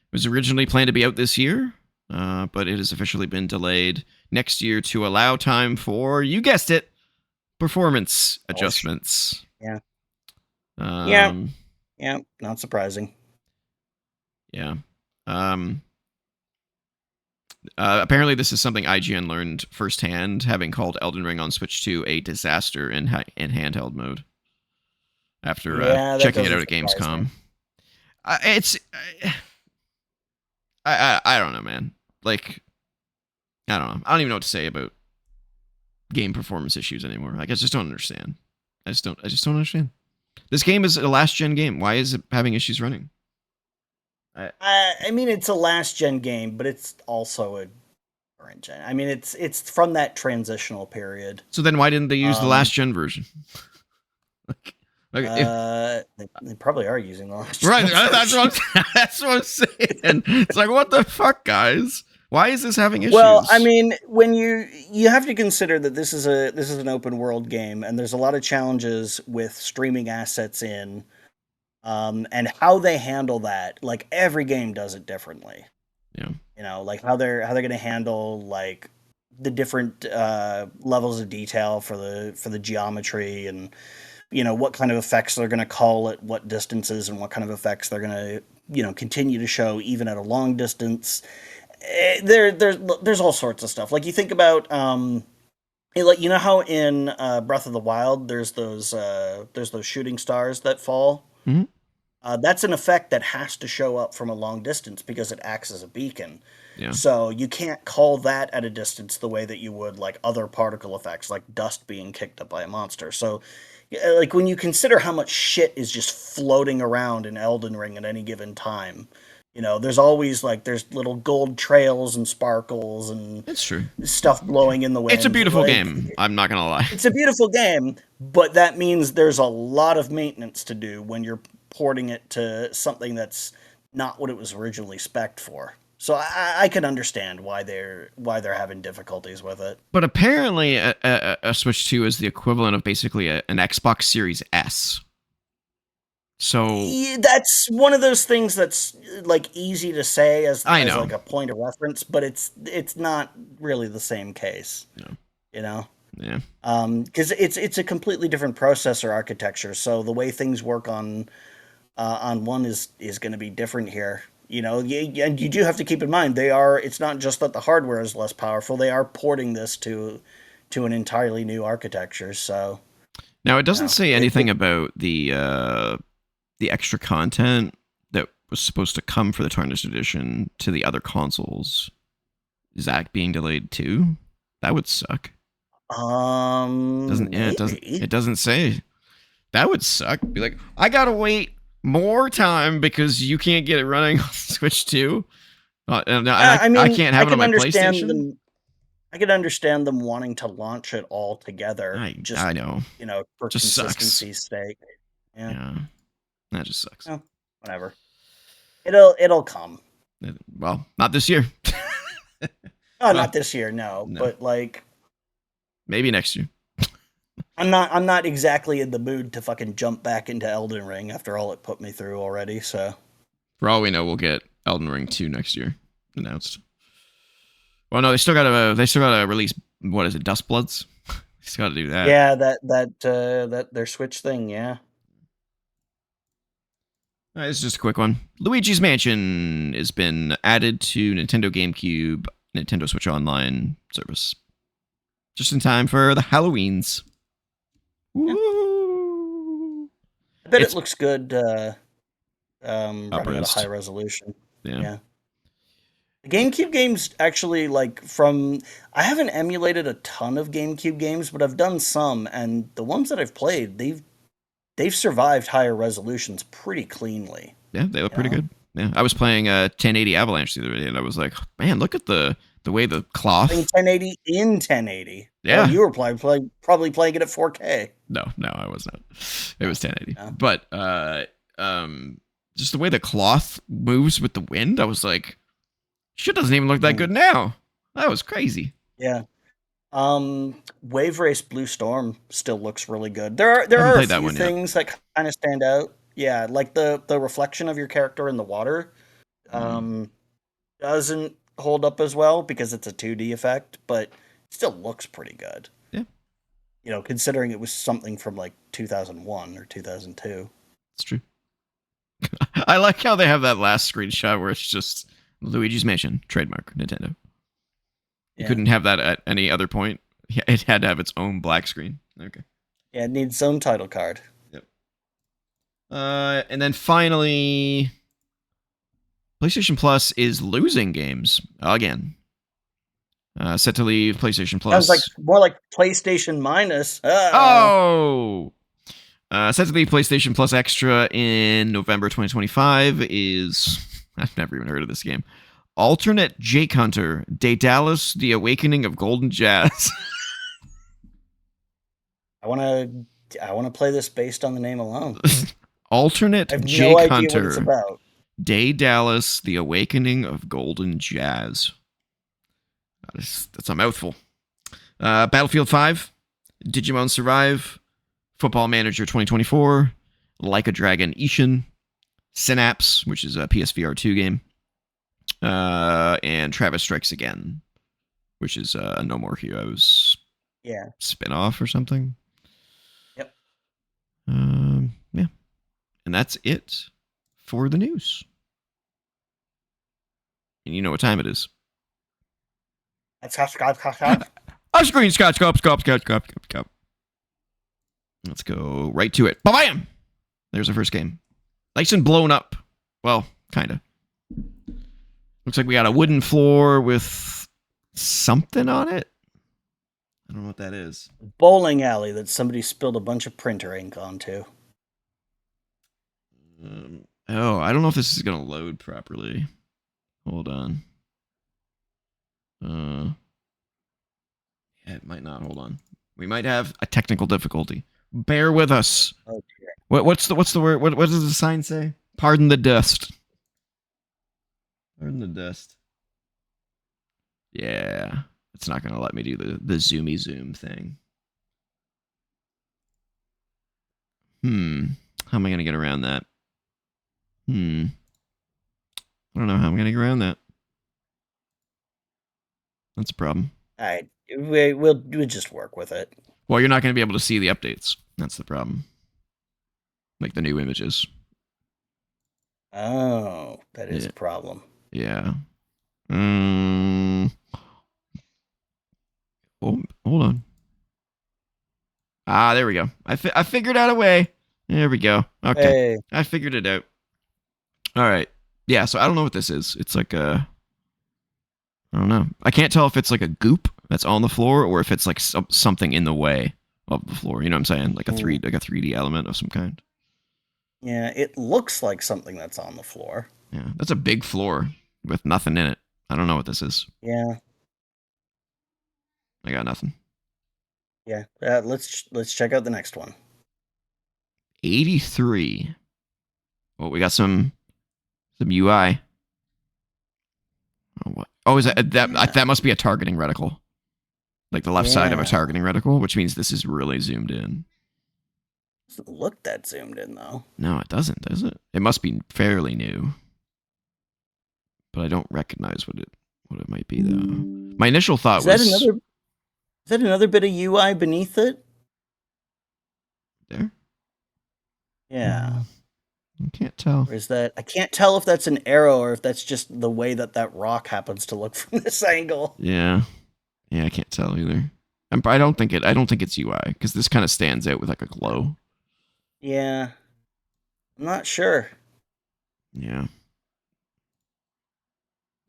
It was originally planned to be out this year, but it has officially been delayed next year to allow time for, you guessed it, performance adjustments. Yeah. Yeah, not surprising. Yeah. Apparently, this is something IGN learned firsthand, having called Elden Ring on Switch 2 a disaster in handheld mode after checking it out at Gamescom. I don't know, man. Like, I don't know. I don't even know what to say about game performance issues anymore. Like, I just don't understand. I just don't understand. This game is a last gen game. Why is it having issues running? I mean, it's a last gen game, but it's also a current gen. I mean, it's from that transitional period. So then, why didn't they use the last gen version? They probably are using the last gen. Right, that's what I'm saying. It's like, what the fuck, guys? Why is this having issues? Well, I mean, when you have to consider that this is an open world game, and there's a lot of challenges with streaming assets in. And how they handle that, like every game does it differently. Yeah. You know, like how they're going to handle like the different levels of detail for the geometry, and you know what kind of effects they're going to call at what distances, and what kind of effects they're going to continue to show even at a long distance. There's all sorts of stuff. Like you think about like you know how in Breath of the Wild there's those shooting stars that fall. Mm-hmm. That's an effect that has to show up from a long distance because it acts as a beacon. Yeah. So you can't call that at a distance the way that you would like other particle effects, like dust being kicked up by a monster. So like when you consider how much shit is just floating around in Elden Ring at any given time. There's always there's little gold trails and sparkles and It's true. stuff blowing in the wind. It's a beautiful game. I'm not gonna lie. It's a beautiful game, but that means there's a lot of maintenance to do when you're porting it to something that's not what it was originally spec'd for. So I can understand why they're having difficulties with it. But apparently, a Switch 2 is the equivalent of basically an Xbox Series S. So Yeah, that's one of those things that's easy to say as a point of reference, but it's not really the same case. No. Yeah. Because it's a completely different processor architecture, so the way things work on one is going to be different here. And you do have to keep in mind it's not just that the hardware is less powerful; they are porting this to an entirely new architecture. So now it doesn't say anything about the extra content that was supposed to come for the Tarnished Edition to the other consoles. Is that being delayed too? That would suck. It doesn't say. That would suck. Be like, I gotta wait more time because you can't get it running on Switch 2. I can't have it on my PlayStation. I could understand them wanting to launch it all together. I know. For just consistency's sake. Yeah. That just sucks. Oh, whatever. It'll come. Well, not this year. Not this year, no. But maybe next year. I'm not exactly in the mood to fucking jump back into Elden Ring after all it put me through already, so. For all we know, we'll get Elden Ring 2 next year announced. Well, no, they still gotta release, what is it, Dust Bloods? They still gotta do that. Yeah, that their Switch thing, yeah. This is just a quick one. Luigi's Mansion has been added to Nintendo GameCube, Nintendo Switch Online service. Just in time for the Halloweens. Woo! I bet it looks good running at a high resolution. Yeah. The GameCube games actually, I haven't emulated a ton of GameCube games, but I've done some, and the ones that I've played, they've survived higher resolutions pretty cleanly. Yeah, they look pretty good. Yeah, I was playing 1080 Avalanche the other day, and I was like, man, look at the way the cloth. 1080 in 1080. Yeah, you were probably playing it at 4K. No, I was not. It was 1080. No. But just the way the cloth moves with the wind, I was like, shit doesn't even look that good now. That was crazy. Yeah. Wave Race Blue Storm still looks really good. There are a few things that kind of stand out. Yeah, like the reflection of your character in the water doesn't hold up as well because it's a 2D effect, but it still looks pretty good. Yeah. Considering it was something from 2001 or 2002. It's true. I like how they have that last screenshot where it's just Luigi's Mansion, trademark, Nintendo. You couldn't have that at any other point. It had to have its own black screen. Okay. Yeah, it needs its own title card. Yep. And then finally, PlayStation Plus is losing games again. Set to leave PlayStation Plus. Sounds more like PlayStation Minus. Set to leave PlayStation Plus Extra in November 2025 is... I've never even heard of this game. Alternate Jake Hunter, Daedalus, The Awakening of Golden Jazz. I want to play this based on the name alone. Alternate I have Jake no idea Hunter, what it's about. Daedalus, The Awakening of Golden Jazz. That's a mouthful. Battlefield 5, Digimon Survive, Football Manager 2024, Like a Dragon Ishin, Synapse, which is a PSVR 2 game, and Travis Strikes Again, which is a No More Heroes spin-off or something. Yep. Yeah. And that's it for the news. And you know what time it is. Ice cream, scotch, cup. Let's go right to it. Bam! There's the first game. Nice and blown up. Well, kind of. Looks like we got a wooden floor with something on it. I don't know what that is. Bowling alley that somebody spilled a bunch of printer ink onto. Oh, I don't know if this is gonna load properly. Hold on. Yeah, it might not. Hold on. We might have a technical difficulty. Bear with us. Oh dear. What's the word? What does the sign say? Pardon the dust. Pardon the dust. Yeah, it's not gonna let me do the zoomy zoom thing. How am I gonna get around that? I don't know how I'm gonna get around that. That's a problem. All right, we'll just work with it. Well, you're not gonna be able to see the updates. That's the problem. Like the new images. Oh, that is a problem. Yeah. Oh, hold on. Ah, there we go. I figured out a way. There we go. Okay. Hey. I figured it out. All right. Yeah, so I don't know what this is. It's like a... I don't know. I can't tell if it's like a goop that's on the floor or if it's like something in the way of the floor. You know what I'm saying? Like a 3D element of some kind. Yeah, it looks like something that's on the floor. Yeah, that's a big floor with nothing in it. I don't know what this is. Yeah. I got nothing. Yeah, let's check out the next one. 83. Well, we got some UI. Oh, what? Oh, is that must be a targeting reticle. Like the left side of a targeting reticle, which means this is really zoomed in. Doesn't look that zoomed in though. No, it doesn't, does it? It must be fairly new. But I don't recognize what it might be though. My initial thought was is that another bit of UI beneath it? There? Yeah. I can't tell. Or is that... I can't tell if that's an arrow or if that's just the way that rock happens to look from this angle. Yeah. Yeah, I can't tell either. I don't think it's UI because this kind of stands out with like a glow. Yeah. I'm not sure. Yeah.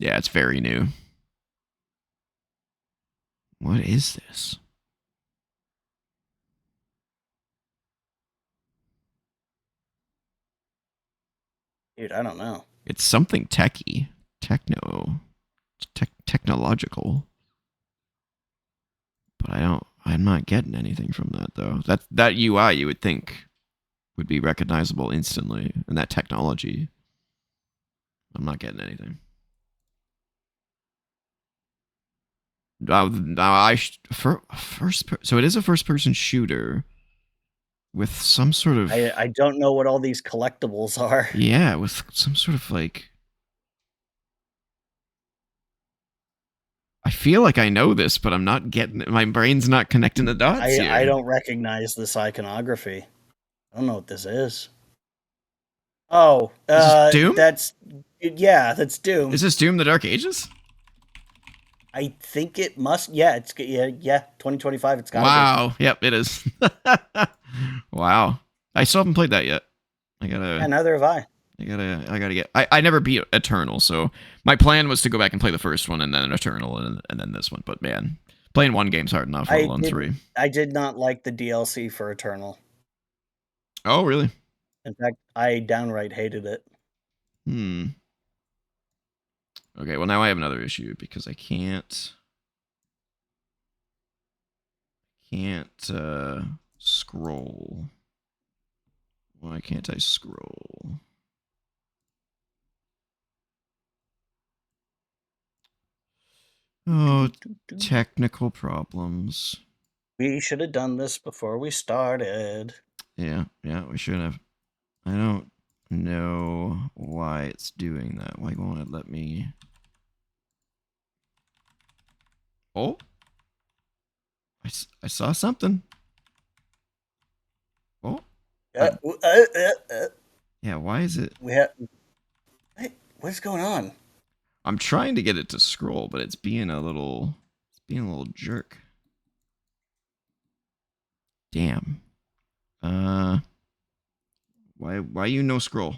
Yeah, it's very new. What is this? Dude, I don't know. It's something techy. Technological. But I'm not getting anything from that though. That UI you would think would be recognizable instantly, and that technology. I'm not getting anything. So it is a first-person shooter with some sort of... I don't know what all these collectibles are. Yeah, with some sort of like... I feel like I know this, but I'm not getting it. My brain's not connecting the dots here. I don't recognize this iconography. I don't know what this is. Oh, is this Doom? That's Doom. Is this Doom: The Dark Ages? I think it must. Yeah, it's 2025. It's got. Wow. Yep, it is. Wow. I still haven't played that yet. I gotta. Yeah, neither have I. I gotta get. I never beat Eternal, so my plan was to go back and play the first one and then Eternal and then this one. But man, playing one game's hard enough. Let alone three. I did not like the DLC for Eternal. Oh, really? In fact, I downright hated it. Okay, well now I have another issue because I can't scroll. Why can't I scroll? Oh, technical problems. We should have done this before we started. Yeah, we should have. I don't know why it's doing that. Why won't it let me... Oh, I saw something. Oh, yeah. Why is it? What's going on? I'm trying to get it to scroll, but it's being a little jerk. Damn. Why you no scroll?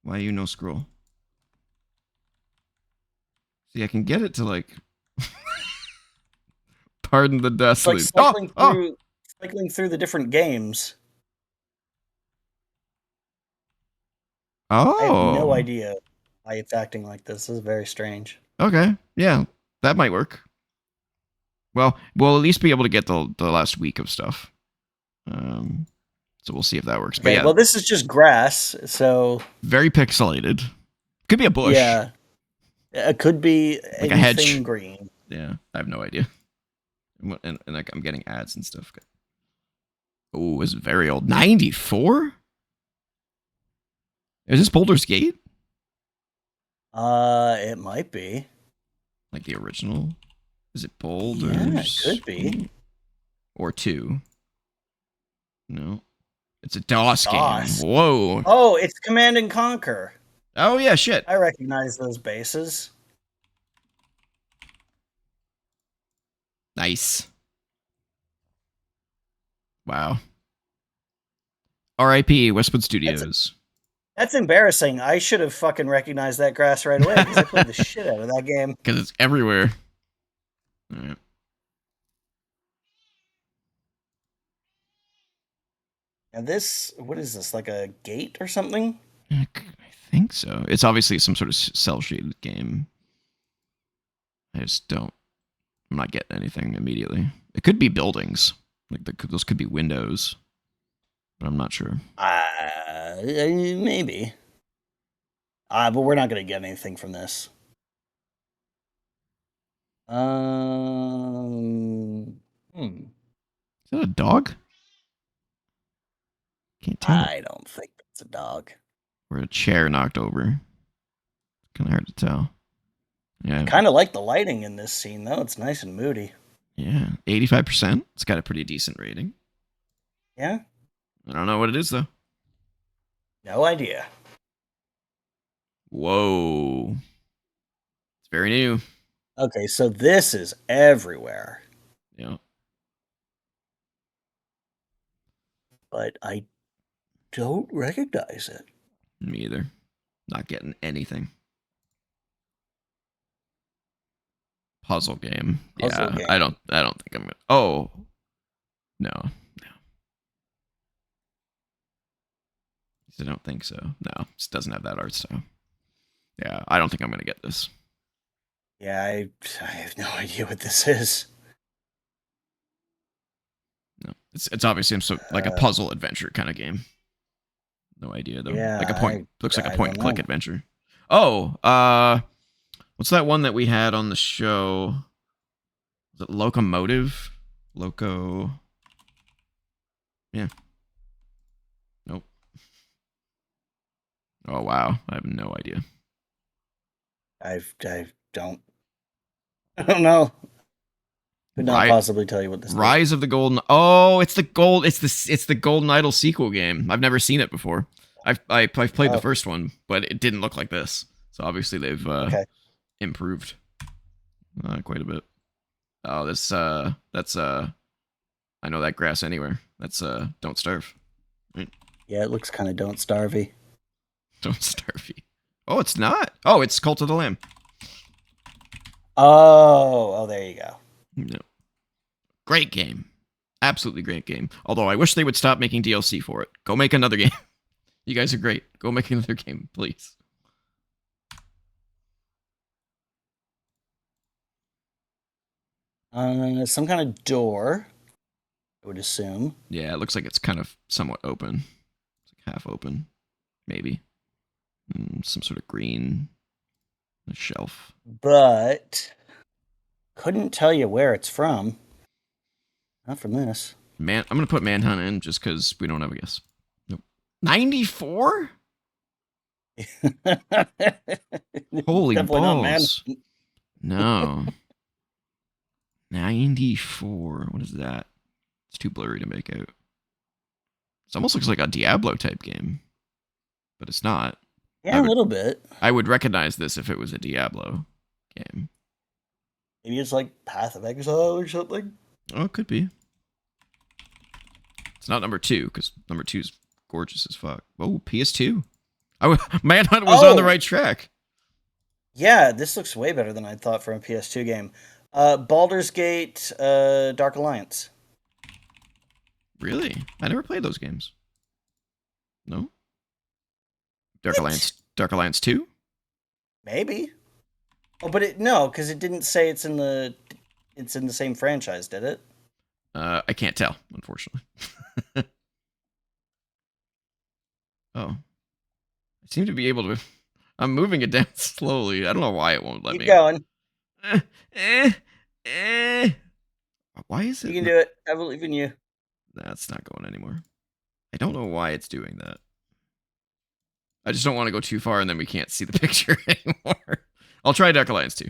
Why you no scroll? See, I can get it to like Pardon the It's like dustly. cycling through the different games. I have no Oh. idea why it's acting like this. This is very strange. Okay. Yeah, that might work. Well, we'll at least be able to get the last week of stuff. So we'll see if that works. But Okay, yeah, well, this is just grass, so very pixelated. Could be a bush. yeah, it could be Like a anything hedge. green. Yeah, I have no idea. And like I'm getting ads and stuff. Oh, it's very old. 94? Is this Boulder's Gate? It might be. Like the original? Is it Boulders? Yeah, it could be. Or 2? No. It's a DOS DOS. game. Whoa. Oh, it's Command and Conquer. Oh, yeah, shit. I recognize those bases. Nice. Wow. R.I.P. Westwood Studios. That's embarrassing. I should have fucking recognized that grass right away because I played the shit out of that game. Because it's everywhere. All right. And this, what is this, like a gate or something? I think so. It's obviously some sort of cell-shaded game. I just don't... I'm not getting anything immediately. It could be buildings. Like those could be windows. But I'm not sure. Maybe. But we're not going to get anything from this. Is that a dog? Can't tell. I don't think it's a dog. Or a chair knocked over. Kind of hard to tell. Yeah. Kind of like the lighting in this scene, though. It's nice and moody. Yeah. 85%. It's got a pretty decent rating. Yeah? I don't know what it is, though. No idea. Whoa. It's very new. Okay, so this is everywhere. Yeah. But I don't recognize it. Me either. Not getting anything. Puzzle game. Puzzle game. I don't think I'm gonna. Oh. No. I don't think so. No, it doesn't have that art style. Yeah, I don't think I'm gonna get this. Yeah, I have no idea what this is. No, it's obviously like a puzzle adventure kind of game. No idea though. Yeah, like looks like a point and click know. adventure. Oh, what's that one that we had on the show? Was it Locomotive? Yeah. Nope. Oh wow, I have no idea. I don't know. Could not possibly tell you what this Rise is. of the Golden. Oh, it's the Golden Idol sequel game. I've never seen it before. I've played the first one, but it didn't look like this. So obviously they've improved quite a bit. Oh, that's I know that grass anywhere. That's Don't Starve. Right? Yeah, it looks kind of Don't Starve-y. Don't Starve-y. Oh, it's not. Oh, it's Cult of the Lamb. Oh, there you go. No. Great game. Absolutely great game. Although I wish they would stop making DLC for it. Go make another game. You guys are great. Go make another game, please. Some kind of door, I would assume. Yeah, it looks like it's kind of somewhat open. It's like half open, maybe. Some sort of green shelf. But couldn't tell you where it's from. Not from this. I'm gonna put Manhunt in just because we don't have a guess. Nope. 94? Holy balls! No. 94. What is that? It's too blurry to make out. It almost looks like a Diablo type game, but it's not. Yeah, a little bit. I would recognize this if it was a Diablo game. Maybe it's like Path of Exile or something. Oh, it could be. It's not number 2 because number 2 is gorgeous as fuck. Oh, PS2. Manhunt was on the right track. Yeah, this looks way better than I thought for a PS2 game. Baldur's Gate, Dark Alliance. Really? I never played those games. No? Dark What? Alliance. Dark Alliance 2? Maybe. Oh, but no, because it didn't say it's in the same franchise, did it? I can't tell, unfortunately. Oh. I seem to be able to. I'm moving it down slowly. I don't know why it won't let Keep me. going. Eh, eh, eh. Why is it? You can do it. I believe in you. That's not going anymore. I don't know why it's doing that. I just don't want to go too far and then we can't see the picture anymore. I'll try Dark Alliance 2.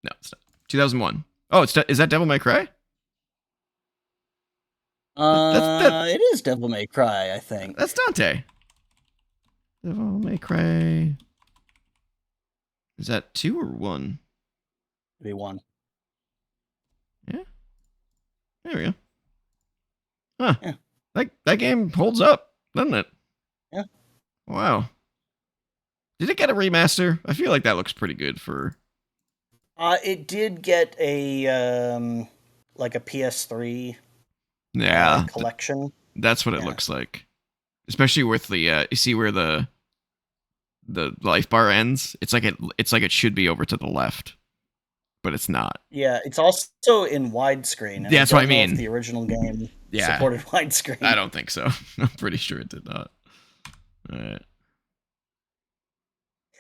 No, it's not. 2001. Oh, is that Devil May Cry? It is Devil May Cry, I think. That's Dante. Devil May Cry. Is that 2 or 1? Be one. Yeah. There we go. Huh. Yeah. That game holds up, doesn't it? Yeah. Wow. Did it get a remaster? I feel like that looks pretty good for. It did get a like a PS3 collection. That's what it looks like. Especially with the you see where the life bar ends? It's like it should be over to the left. But it's not. Yeah, it's also in widescreen. Yeah, that's what I mean. If the original game supported widescreen. I don't think so. I'm pretty sure it did not. All right.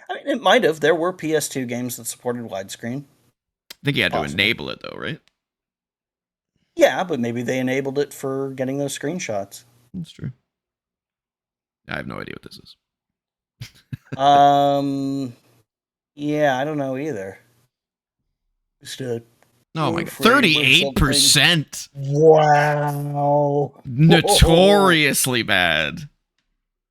I mean, it might have. There were PS2 games that supported widescreen. I think you had to enable it, though, right? Yeah, but maybe they enabled it for getting those screenshots. That's true. I have no idea what this is. Yeah, I don't know either. Just a oh my, 38%. Wow. Notoriously bad.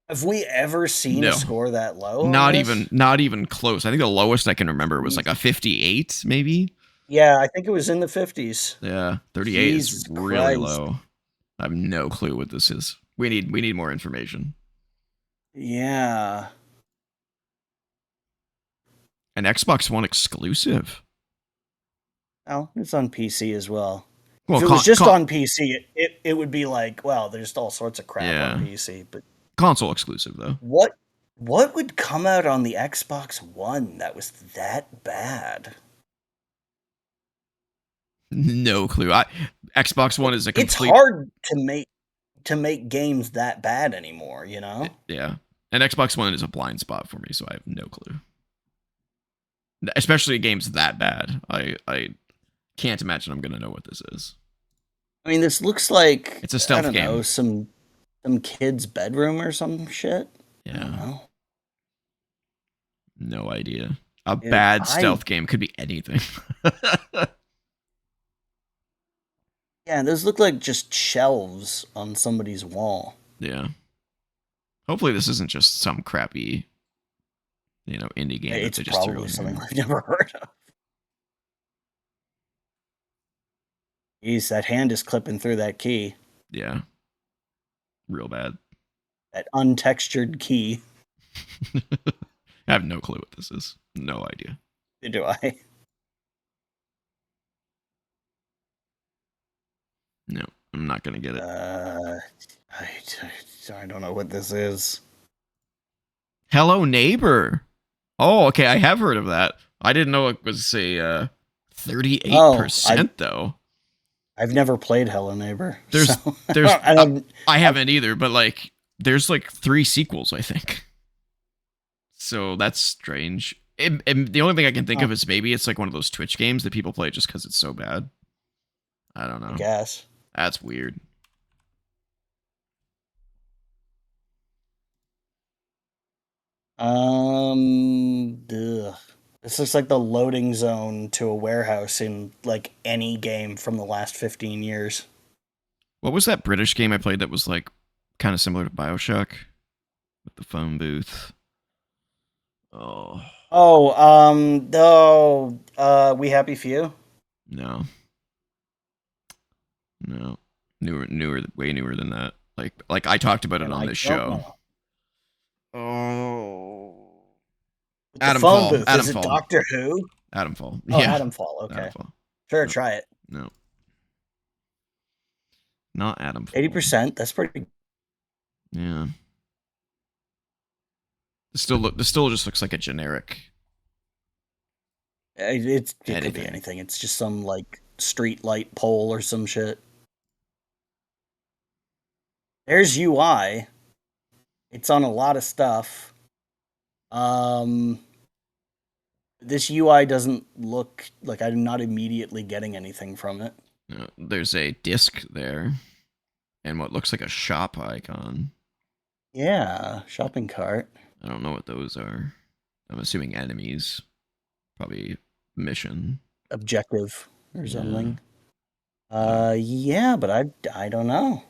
Have we ever seen a score that low? Not even close. I think the lowest I can remember was like a 58, maybe. Yeah, I think it was in the 50s. Yeah, 38 is really low. I have no clue what this is. We need more information. Yeah. An Xbox One exclusive. Oh, it's on PC as well. Well, if it was just on PC, it would be like, well, there's all sorts of crap on PC, but console exclusive though. What would come out on the Xbox One that was that bad? No clue. Xbox One is a complete. It's hard to make games that bad anymore, you know? Yeah. And Xbox One is a blind spot for me, so I have no clue. Especially games that bad. I can't imagine I'm gonna know what this is. I mean, this looks like it's a stealth game. Know, some kid's bedroom or some shit. Yeah. I don't know. No idea. A bad stealth game could be anything. Yeah, those look like just shelves on somebody's wall. Yeah. Hopefully this isn't just some crappy, indie game. It's probably something I've never heard of. Jeez, that hand is clipping through that key. Yeah. Real bad. That untextured key. I have no clue what this is. No idea. Neither do I. No, I'm not going to get it. I don't know what this is. Hello Neighbor. Oh, okay. I have heard of that. I didn't know it was a 38% though. I've never played Hello Neighbor. There's I haven't either, but there's 3 sequels, I think. So that's strange. And the only thing I can think of is maybe it's one of those Twitch games that people play just because it's so bad. I don't know. I guess. That's weird. This looks like the loading zone to a warehouse in any game from the last 15 years. What was that British game I played that was kind of similar to BioShock with the phone booth? We Happy Few? No. Newer, way newer than that. Like I talked about it on this show. Adamfall. Is it Doctor Who? Adamfall. Oh, yeah. Adamfall. Okay. Adamfall. Sure, No. try it. No. Not Adam. 80%. That's pretty. Yeah. This still just looks like a generic. It could be anything. It's just some like street light pole or some shit. There's UI. It's on a lot of stuff. This UI doesn't look like I'm not immediately getting anything from it. There's a disc there, and what looks like a shop icon. Yeah, shopping cart. I don't know what those are. I'm assuming enemies. Probably mission. Objective or something. Yeah, but I don't know.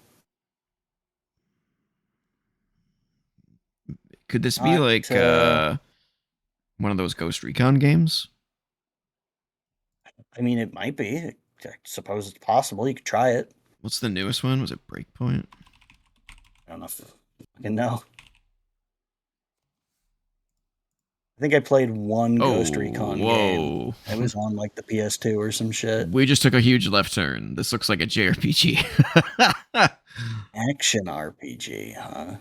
Could this be like one of those Ghost Recon games? I mean, it might be. I suppose it's possible. You could try it. What's the newest one? Was it Breakpoint? I don't know if I can know. I think I played one Ghost Recon game. It was on like the PS2 or some shit. We just took a huge left turn. This looks like a JRPG. Action RPG, huh?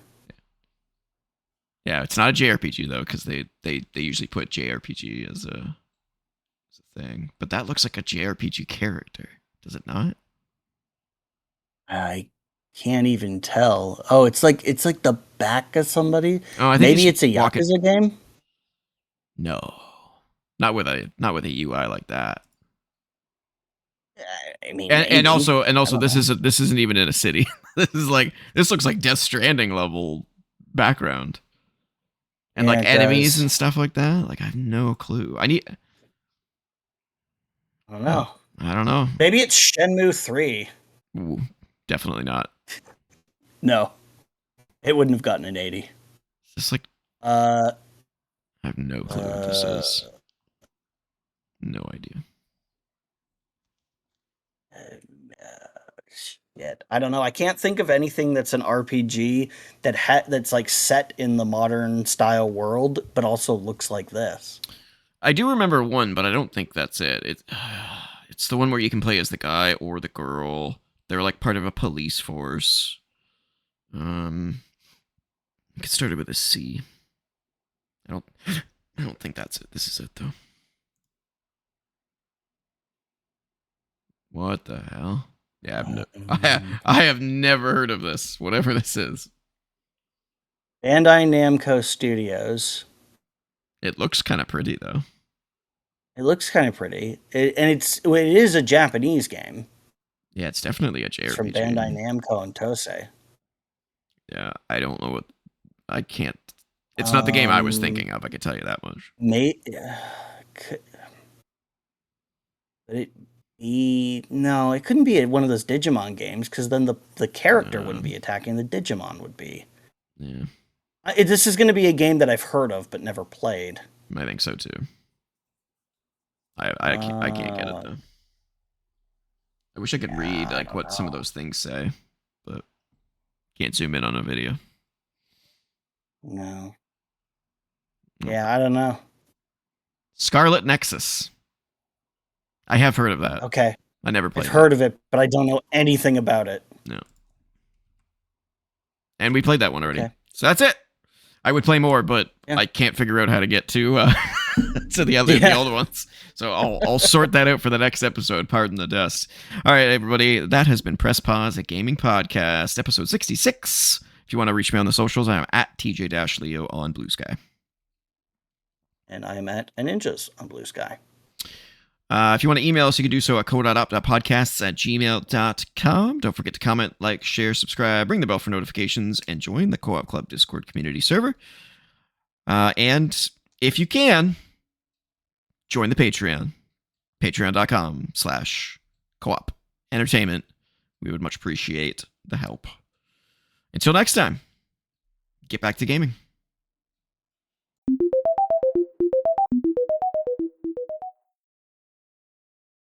Yeah, it's not a JRPG though, because they usually put JRPG as a thing. But that looks like a JRPG character, does it not? I can't even tell. Oh, it's like the back of somebody. Oh, I think maybe it's a Yakuza game. No, not with a UI like that. I mean, and also this isn't even in a city. This looks like Death Stranding level background, and like enemies and stuff like that. Like I have no clue. I don't know. I don't know. Maybe it's Shenmue 3. Ooh, definitely not. No, it wouldn't have gotten an 80. It's like I have no clue what this is. No idea. Shit, I don't know. I can't think of anything that's an RPG that's like set in the modern style world, but also looks like this. I do remember one, but I don't think that's it. It's the one where you can play as the guy or the girl. They're like part of a police force. It started with a C. I don't think that's it. This is it though. What the hell? Yeah, I have never heard of this. Whatever this is. Bandai Namco Studios. It looks kind of pretty though. It looks kind of pretty, it is a Japanese game. Yeah, it's definitely a JRPG. It's from Bandai Namco and Tosei. Yeah, I don't know what. I can't. It's not the game I was thinking of. I can tell you that much. No, it couldn't be one of those Digimon games because then the character wouldn't be attacking. The Digimon would be. Yeah. This is going to be a game that I've heard of but never played. I think so too. I can't get it though. I wish I could read like what some of those things say, but can't zoom in on a video. No. Yeah, I don't know. Scarlet Nexus. I have heard of that. Okay. I never played. I've heard of it, but I don't know anything about it. No. And we played that one already. Okay. So that's it. I would play more, but I can't figure out how to get to the old ones. So I'll sort that out for the next episode. Pardon the dust. All right, everybody. That has been Press Pause, a gaming podcast, episode 66. If you want to reach me on the socials, I'm at TJ-Leo on BlueSky. And I'm at Ninjas on BlueSky. If you want to email us, you can do so at co.op.podcasts@gmail.com. Don't forget to comment, like, share, subscribe, ring the bell for notifications, and join the Co-op Club Discord community server. And if you can, join the Patreon. Patreon.com/co-op entertainment. We would much appreciate the help. Until next time, get back to gaming.